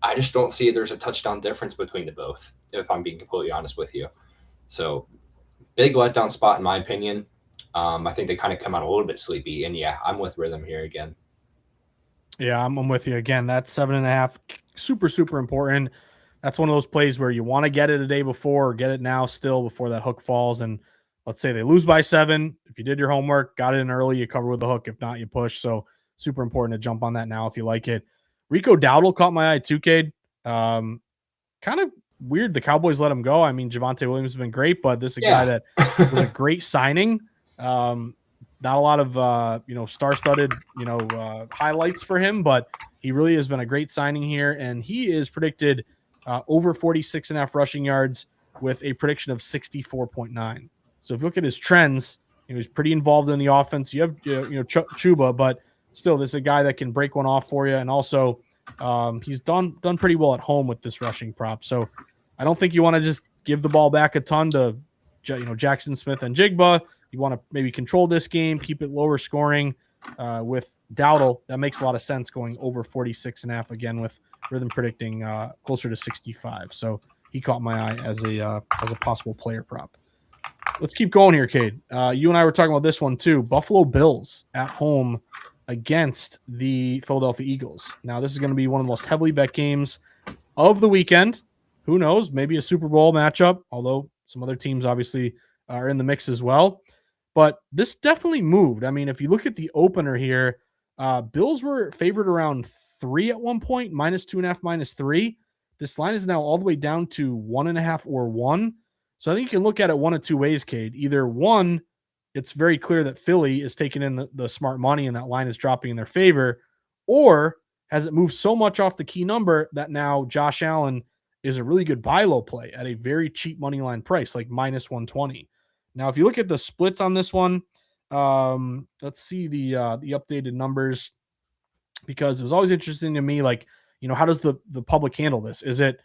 I just don't see there's a touchdown difference between the both, if I'm being completely honest with you. So, big letdown spot in my opinion. I think they kind of come out a little bit sleepy. And yeah, I'm with Rhythm here again. Yeah, I'm with you again. That's 7.5. Super, super important. That's one of those plays where you want to get it a day before or get it now still before that hook falls. And let's say they lose by 7. If you did your homework, got it in early, you cover with the hook. If not, you push. So super important to jump on that now if you like it. Rico Dowdle caught my eye too, Cade. Kind of weird the Cowboys let him go. I mean, Javonte Williams has been great, but this is a guy that was a great signing. Not a lot of star-studded highlights for him, but he really has been a great signing here, and he is predicted over 46.5 rushing yards with a prediction of 64.9. So if you look at his trends, he's pretty involved in the offense. You have Chuba, but still, this is a guy that can break one off for you, and also he's done pretty well at home with this rushing prop. So I don't think you want to just give the ball back a ton to Jackson Smith and Jigba. You want to maybe control this game, keep it lower scoring with Dowdle. That makes a lot of sense going over 46.5 again with Rhythm predicting closer to 65. So he caught my eye as a possible player prop. Let's keep going here, Cade. You and I were talking about this one too. Buffalo Bills at home against the Philadelphia Eagles. Now, this is going to be one of the most heavily bet games of the weekend. Who knows? Maybe a Super Bowl matchup, although some other teams obviously are in the mix as well. But this definitely moved. I mean, if you look at the opener here, Bills were favored around 3 at one point, -2.5, -3. This line is now all the way down to 1.5 or 1. So I think you can look at it one of two ways, Cade. Either one, it's very clear that Philly is taking in the smart money and that line is dropping in their favor, or has it moved so much off the key number that now Josh Allen is a really good buy low play at a very cheap money line price, like minus 120. Now, if you look at the splits on this one, let's see the updated numbers, because it was always interesting to me, like, how does the public handle this? Is it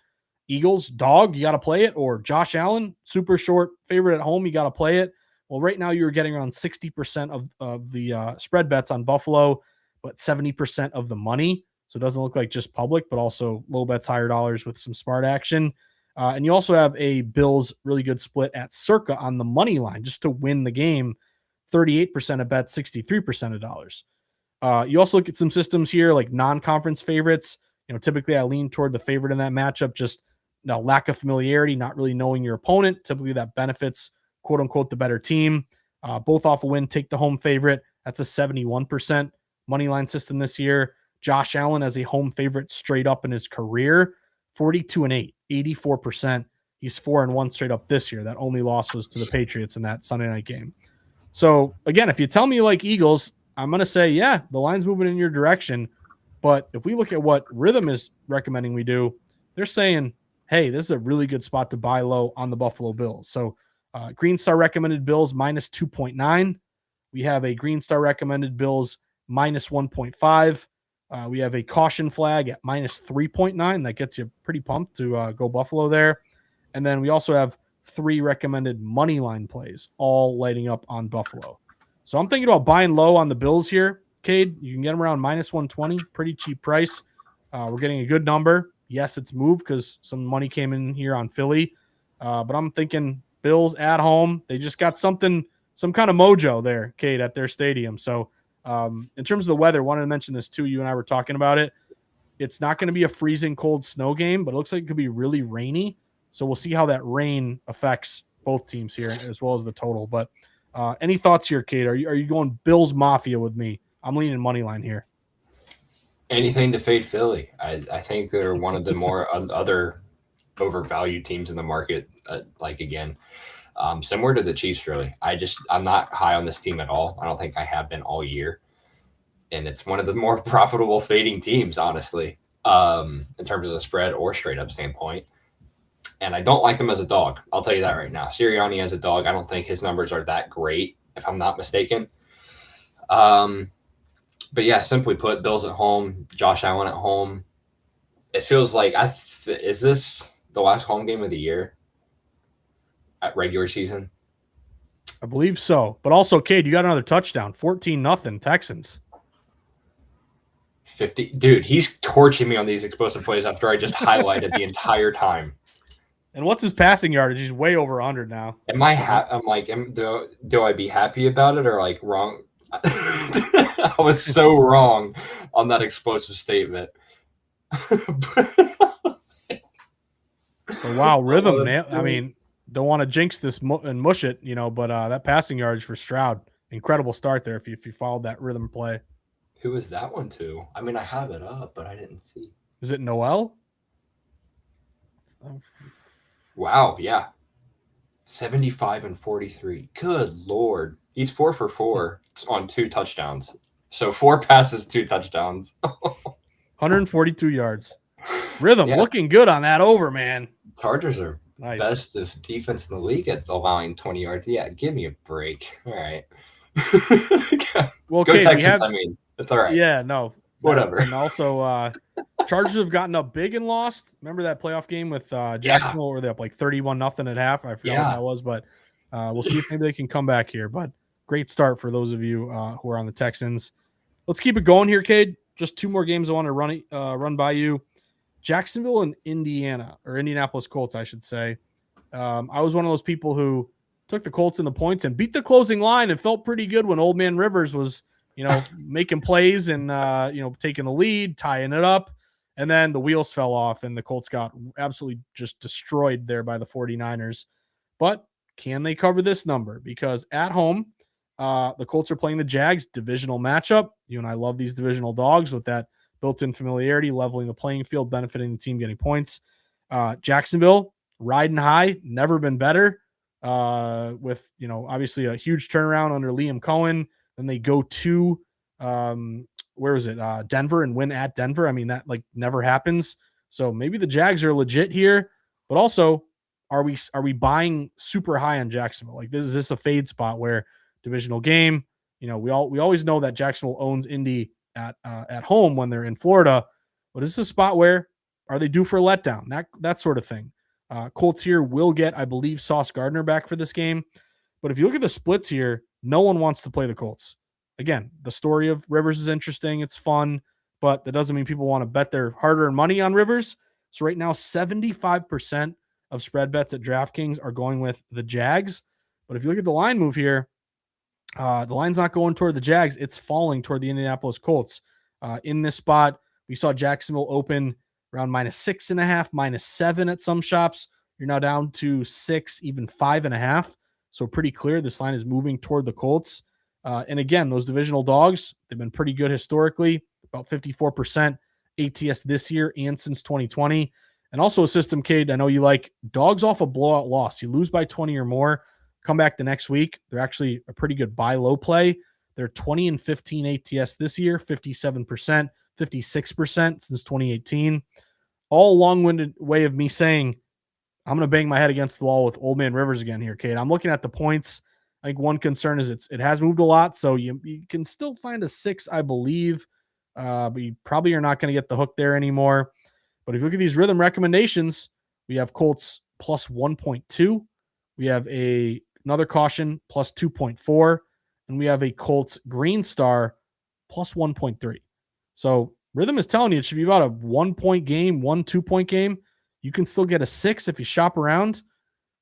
Eagles dog, you got to play it, or Josh Allen super short favorite at home, you got to play it? Well, right now you're getting around 60% of the spread bets on Buffalo, but 70% of the money. So it doesn't look like just public, but also low bets, higher dollars with some smart action. And you also have a Bills really good split at circa on the money line just to win the game. 38% of bets, 63% of dollars. You also look at some systems here like non-conference favorites. Typically I lean toward the favorite in that matchup. Just lack of familiarity, not really knowing your opponent. Typically that benefits quote unquote the better team. Both off a win, take the home favorite. That's a 71% money line system this year. Josh Allen as a home favorite straight up in his career, 42-8, 84%. He's 4-1 straight up this year. That only loss was to the Patriots in that Sunday night game. So again, if you tell me like Eagles, I'm going to say, yeah, the line's moving in your direction. But if we look at what Rithmm is recommending we do, they're saying, hey, this is a really good spot to buy low on the Buffalo Bills. So Green Star recommended Bills minus 2.9. We have a Green Star recommended Bills minus 1.5. We have a caution flag at minus 3.9. That gets you pretty pumped to go Buffalo there. And then we also have 3 recommended money line plays, all lighting up on Buffalo. So I'm thinking about buying low on the Bills here, Cade. You can get them around minus 120, pretty cheap price. We're getting a good number. Yes, it's moved because some money came in here on Philly. But I'm thinking Bills at home. They just got some kind of mojo there, Cade, at their stadium. So in terms of the weather, wanted to mention this too. You and I were talking about it. It's not going to be a freezing cold snow game, but it looks like it could be really rainy. So we'll see how that rain affects both teams here as well as the total. But any thoughts here, Cade? Are you going Bills Mafia with me? I'm leaning money line here. Anything to fade Philly. I think they're one of the more other overvalued teams in the market. Similar to the Chiefs, really. I'm not high on this team at all. I don't think I have been all year. And it's one of the more profitable fading teams, honestly, in terms of the spread or straight up standpoint. And I don't like them as a dog. I'll tell you that right now. Sirianni as a dog, I don't think his numbers are that great, if I'm not mistaken. But yeah, simply put, Bills at home, Josh Allen at home. It feels like is this the last home game of the year at regular season? I believe so. But also, Cade, you got another touchdown. 14-0 Texans. 50. Dude, he's torching me on these explosive plays after I just highlighted the entire time. And what's his passing yardage? He's way over 100 now. Am I I'm like, do I be happy about it or like wrong? I was so wrong on that explosive statement. Wow, Rithmm, man. I mean, don't want to jinx this and mush it, but that passing yardage for Stroud, incredible start there if you followed that Rithmm play. Who is that one to? I mean, I have it up, but I didn't see. Is it Noel? Wow, yeah. 75 and 43. Good Lord. He's 4 for 4 on 2 touchdowns. So 4 passes, 2 touchdowns. 142 yards. Rithmm looking good on that over, man. Chargers are best of defense in the league at allowing 20 yards. Yeah, give me a break. All right. Well, go Texans, It's all right. Yeah, no. Whatever. And also, Chargers have gotten up big and lost. Remember that playoff game with Jacksonville where they're up like 31-0 at half? I forgot what that was, but we'll see if maybe they can come back here. But great start for those of you who are on the Texans. Let's keep it going here, Cade. Just 2 more games I want to run by you. Jacksonville and Indianapolis Colts, I should say. I was one of those people who took the Colts in the points and beat the closing line and felt pretty good when Old Man Rivers was, making plays and, taking the lead, tying it up. And then the wheels fell off and the Colts got absolutely just destroyed there by the 49ers. But can they cover this number? Because at home, the Colts are playing the Jags, divisional matchup. You and I love these divisional dogs with that built-in familiarity, leveling the playing field, benefiting the team getting points. Jacksonville, riding high, never been better. With, obviously a huge turnaround under Liam Cohen. Then they go to where is it? Denver, and win at Denver. I mean, that like never happens. So maybe the Jags are legit here, but also are we buying super high on Jacksonville? Like is this a fade spot where divisional game? You know, we always know that Jacksonville owns Indy at home when they're in Florida, but is this a spot where are they due for a letdown? That sort of thing. Colts here will get, I believe, Sauce Gardner back for this game. But if you look at the splits here, no one wants to play the Colts. Again, the story of Rivers is interesting. It's fun, but that doesn't mean people want to bet their hard-earned money on Rivers. So right now, 75% of spread bets at DraftKings are going with the Jags. But if you look at the line move here, the line's not going toward the Jags. It's falling toward the Indianapolis Colts. In this spot, we saw Jacksonville open around -6.5, -7 at some shops. You're now down to 6, even 5.5. So pretty clear this line is moving toward the Colts. And again, those divisional dogs, they've been pretty good historically, about 54% ATS this year and since 2020. And also a system, Cade, I know you like dogs off a blowout loss. You lose by 20 or more, come back the next week. They're actually a pretty good buy low play. They're 20 and 15 ATS this year, 57%, 56% since 2018. All long-winded way of me saying I'm going to bang my head against the wall with Old Man Rivers again here, Kate. I'm looking at the points. I think one concern is it has moved a lot, so you can still find a 6, I believe, but you probably are not going to get the hook there anymore. But if you look at these rhythm recommendations, we have Colts plus 1.2. We have another caution plus 2.4, and we have a Colts Green Star plus 1.3. So Rhythm is telling you it should be about a 1-point game, 2-point game. You can still get a 6 if you shop around,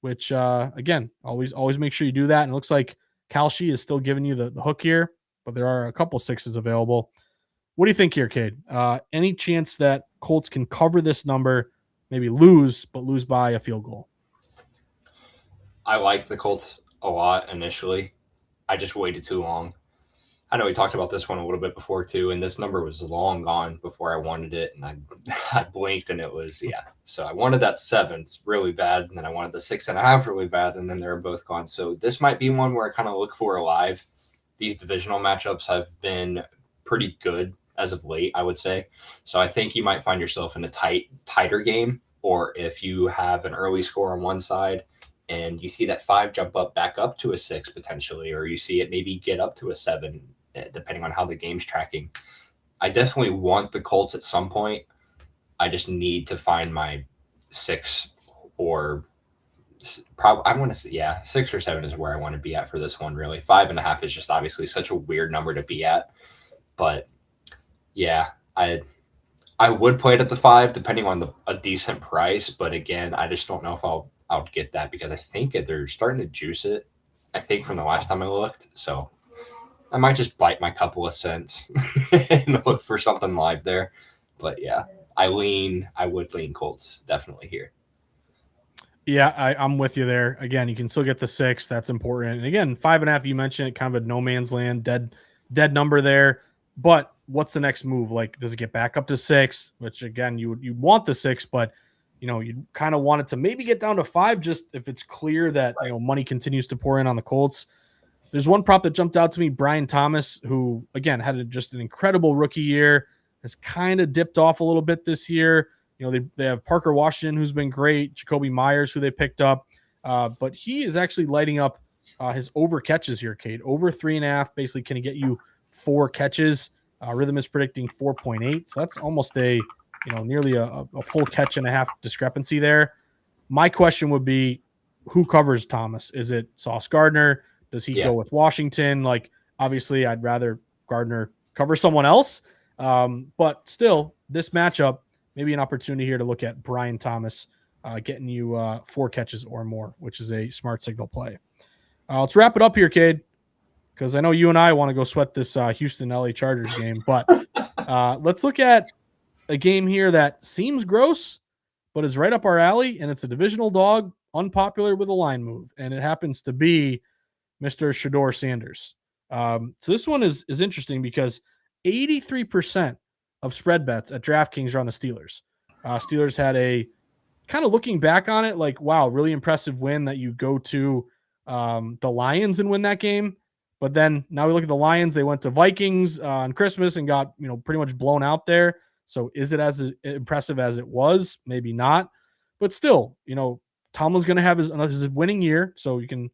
which, again, always make sure you do that. And it looks like Kalshi is still giving you the hook here, but there are a couple 6s available. What do you think here, Cade? Any chance that Colts can cover this number, maybe lose, but lose by a field goal? I liked the Colts a lot initially. I just waited too long. I know we talked about this one a little bit before too, and this number was long gone before I wanted it, and I blinked and it was, yeah. So I wanted that 7 really bad, and then I wanted the 6.5 really bad, and then they were both gone. So this might be one where I kind of look for alive. These divisional matchups have been pretty good as of late, I would say. So I think you might find yourself in a tighter game, or if you have an early score on one side and you see that 5 jump up back up to a 6 potentially, or you see it maybe get up to a 7, depending on how the game's tracking. I definitely want the Colts at some point. I just need to find my 6 or probably I want to say, 6 or 7 is where I want to be at for this one, really. 5.5 is just obviously such a weird number to be at. But yeah, I would play it at the 5 depending on a decent price. But again, I just don't know if I'll get that because I think they're starting to juice it, I think, from the last time I looked. So I might just bite my couple of cents and look for something live there. But yeah, I would lean Colts definitely here. Yeah, I'm with you there. Again, you can still get the 6. That's important. And again, 5.5, you mentioned it, kind of a no man's land, dead number there. But what's the next move? Like, does it get back up to 6? Which again, you want the 6, but you kind of want it to maybe get down to 5, just if it's clear that money continues to pour in on the Colts. There's one prop that jumped out to me, Brian Thomas, who, again, had just an incredible rookie year, has kind of dipped off a little bit this year. They have Parker Washington, who's been great, Jacoby Myers, who they picked up. But he is actually lighting up his over catches here, Kate. Over 3.5, basically can get you 4 catches. Rhythm is predicting 4.8. So that's almost nearly a full catch and a half discrepancy there. My question would be, who covers Thomas? Is it Sauce Gardner? Does he go with Washington? Like, obviously, I'd rather Gardner cover someone else. But still, this matchup, maybe an opportunity here to look at Brian Thomas getting you 4 catches or more, which is a smart signal play. Let's wrap it up here, Cade, because I know you and I want to go sweat this Houston-LA Chargers game. But let's look at a game here that seems gross, but is right up our alley, and it's a divisional dog, unpopular with a line move, and it happens to be Mr. Shedeur Sanders. So this one is interesting because 83% of spread bets at DraftKings are on the Steelers. Steelers had a kind of looking back on it, like, wow, really impressive win that you go to the Lions and win that game. But then now we look at the Lions. They went to Vikings on Christmas and got, pretty much blown out there. So is it as impressive as it was? Maybe not. But still, Tomlin's going to have his winning year. So you can,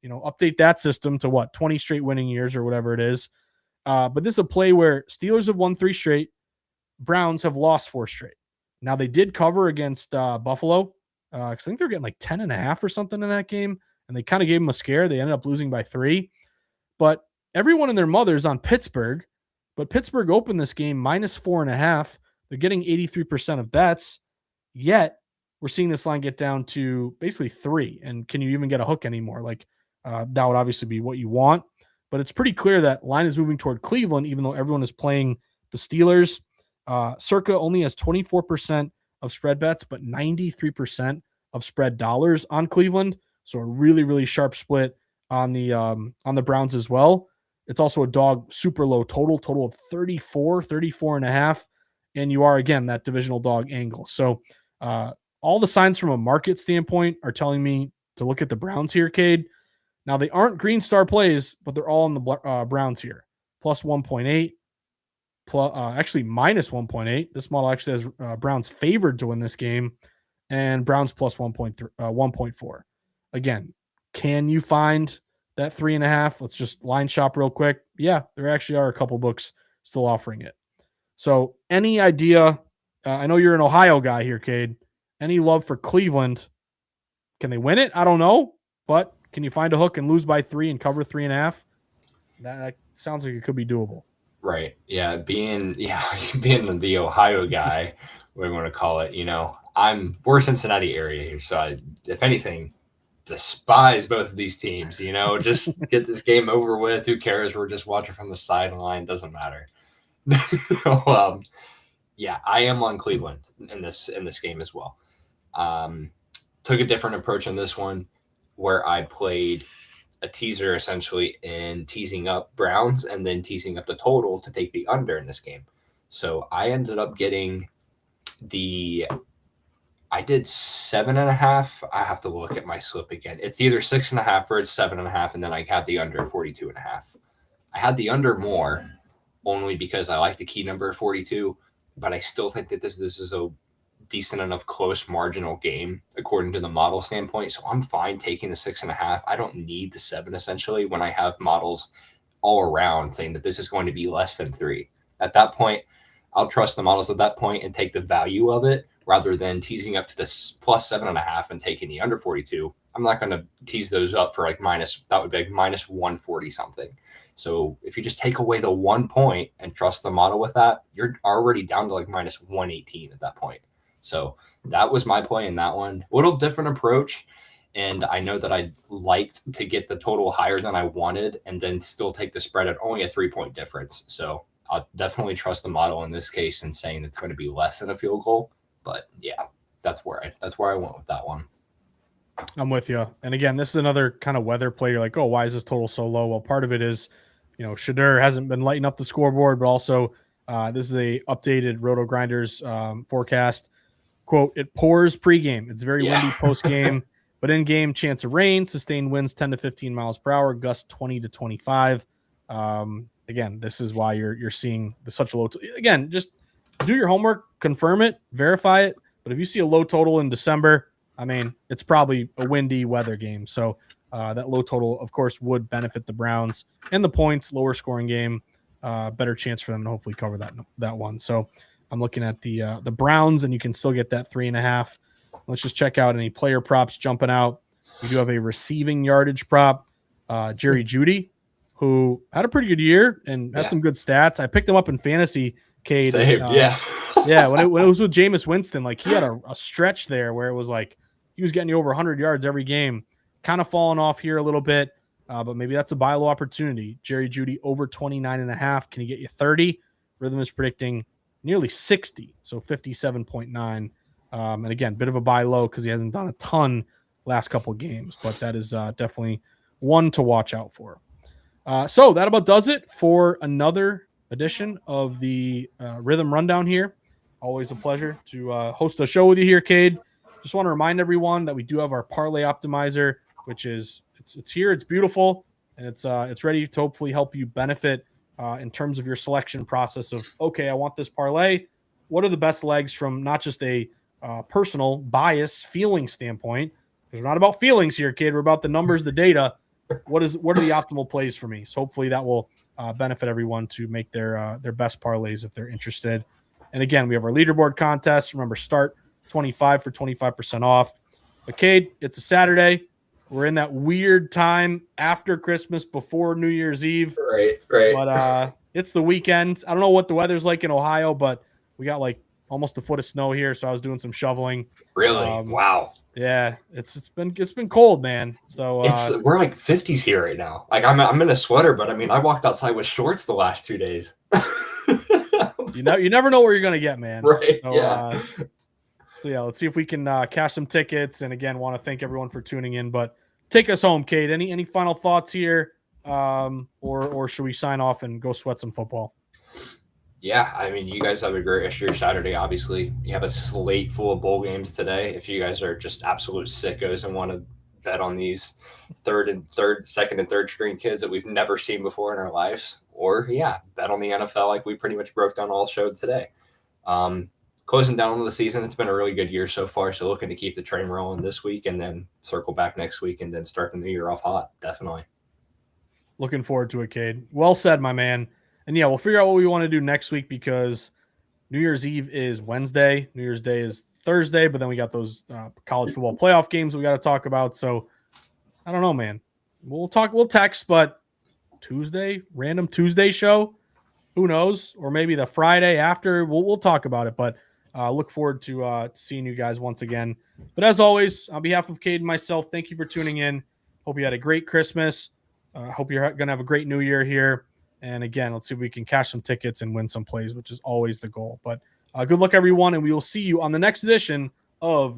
update that system to what, 20 straight winning years or whatever it is. But this is a play where Steelers have won 3 straight. Browns have lost 4 straight. Now they did cover against Buffalo. I think they were getting like 10.5 or something in that game. And they kind of gave them a scare. They ended up losing by 3. But everyone and their mother's on Pittsburgh. But Pittsburgh opened this game minus 4.5. They're getting 83% of bets. Yet we're seeing this line get down to basically 3. And can you even get a hook anymore? Like that would obviously be what you want. But it's pretty clear that line is moving toward Cleveland, even though everyone is playing the Steelers. Circa only has 24% of spread bets, but 93% of spread dollars on Cleveland. So a really, really sharp split on the Browns as well. It's also a dog super low total of 34.5. And you are, again, that divisional dog angle. So all the signs from a market standpoint are telling me to look at the Browns here, Cade. Now, they aren't green star plays, but they're all in the Browns here. Plus 1.8, actually minus 1.8. This model actually has Browns favored to win this game, and Browns plus 1.4. Again, can you find that 3.5? Let's just line shop real quick. Yeah, there actually are a couple books still offering it. So any idea? I know you're an Ohio guy here, Cade. Any love for Cleveland? Can they win it? I don't know, but can you find a hook and lose by 3 and cover 3.5? That sounds like it could be doable. Right. Yeah. Being the Ohio guy, what we want to call it, we're Cincinnati area here. So if anything, despise both of these teams, just get this game over with. Who cares? We're just watching from the sideline. Doesn't matter. Yeah, I am on Cleveland in this game as well. Took a different approach on this one where I played a teaser essentially in teasing up Browns and then teasing up the total to take the under in this game. So I ended up getting I did 7.5. I have to look at my slip again. It's either 6.5 or it's 7.5. And then I had the under 42.5. I had the under more only because I like the key number 42, but I still think that this is a decent enough close marginal game according to the model standpoint. So I'm fine taking the 6.5. I don't need the 7 essentially when I have models all around saying that this is going to be less than 3. At that point, I'll trust the models at that point and take the value of it rather than teasing up to this plus 7.5 and taking the under 42. I'm not going to tease those up for that would be like minus 140 something. So if you just take away the 1 point and trust the model with that, you're already down to like minus 118 at that point. So that was my play in that one. A little different approach. And I know that I liked to get the total higher than I wanted and then still take the spread at only a 3-point difference. So I'll definitely trust the model in this case and saying it's going to be less than a field goal. But yeah, that's where I went with that one. I'm with you. And again, this is another kind of weather play. You're like, oh, why is this total so low? Well, part of it is, Shedeur hasn't been lighting up the scoreboard, but also this is a updated Roto Grinders forecast. Quote, it pours pregame. It's very windy postgame, but in-game chance of rain, sustained winds 10 to 15 miles per hour, gusts 20 to 25. Again, this is why you're seeing such a low. Again, just do your homework, confirm it, verify it. But if you see a low total in December, I mean, it's probably a windy weather game. So that low total, of course, would benefit the Browns and the points, lower scoring game, better chance for them to hopefully cover that one. So I'm looking at the Browns, and you can still get that 3.5. Let's just check out any player props jumping out. We do have a receiving yardage prop, Jerry Jeudy, who had a pretty good year and had some good stats. I picked him up in fantasy, Cade. Yeah, when it was with Jameis Winston, like he had a stretch there where it was like he was getting you over 100 yards every game. Kind of falling off here a little bit, but maybe that's a buy low opportunity. Jerry Jeudy over 29.5. Can he get you 30? Rithmm is predicting nearly 60, so 57.9. And again, bit of a buy low because he hasn't done a ton last couple games, but that is definitely one to watch out for. So that about does it for another edition of the Rithmm Rundown here. Always a pleasure to host a show with you here, Cade. Just want to remind everyone that we do have our parlay optimizer, which is it's here. It's beautiful. and it's ready to hopefully help you benefit in terms of your selection process of, okay, I want this parlay. What are the best legs from not just a personal bias feeling standpoint? Because we're not about feelings here, kid. We're about the numbers, the data. What are the optimal plays for me? So hopefully that will benefit everyone to make their best parlays if they're interested. And again, we have our leaderboard contest. Remember, start 25 for 25% off. But Cade, it's a Saturday. We're in that weird time after Christmas, before New Year's Eve. Right. But it's the weekend. I don't know what the weather's like in Ohio, but we got like almost a foot of snow here, so I was doing some shoveling. Really? Wow. Yeah, it's been cold, man. So we're like 50s here right now. Like I'm in a sweater, but I mean I walked outside with shorts the last 2 days. you never know where you're gonna get, man. Right. So, yeah. So yeah, let's see if we can cash some tickets. And again, want to thank everyone for tuning in. But take us home, Cade. Any final thoughts here, or should we sign off and go sweat some football? Yeah, I mean, you guys have a great rest of your Saturday. Obviously, you have a slate full of bowl games today. If you guys are just absolute sickos and want to bet on these second and third string kids that we've never seen before in our lives, or bet on the NFL like we pretty much broke down all showed today. Closing down on the season, it's been a really good year so far. So looking to keep the train rolling this week and then circle back next week and then start the new year off hot. Definitely. Looking forward to it, Cade. Well said, my man. And yeah, we'll figure out what we want to do next week, because New Year's Eve is Wednesday. New Year's Day is Thursday, but then we got those college football playoff games we got to talk about. So I don't know, man. We'll text, but random Tuesday show, who knows? Or maybe the Friday after. We'll talk about it, but look forward to seeing you guys once again. But as always, on behalf of Cade and myself, thank you for tuning in. Hope you had a great Christmas. Hope you're going to have a great New Year here. And again, let's see if we can cash some tickets and win some plays, which is always the goal. But good luck, everyone, and we will see you on the next edition of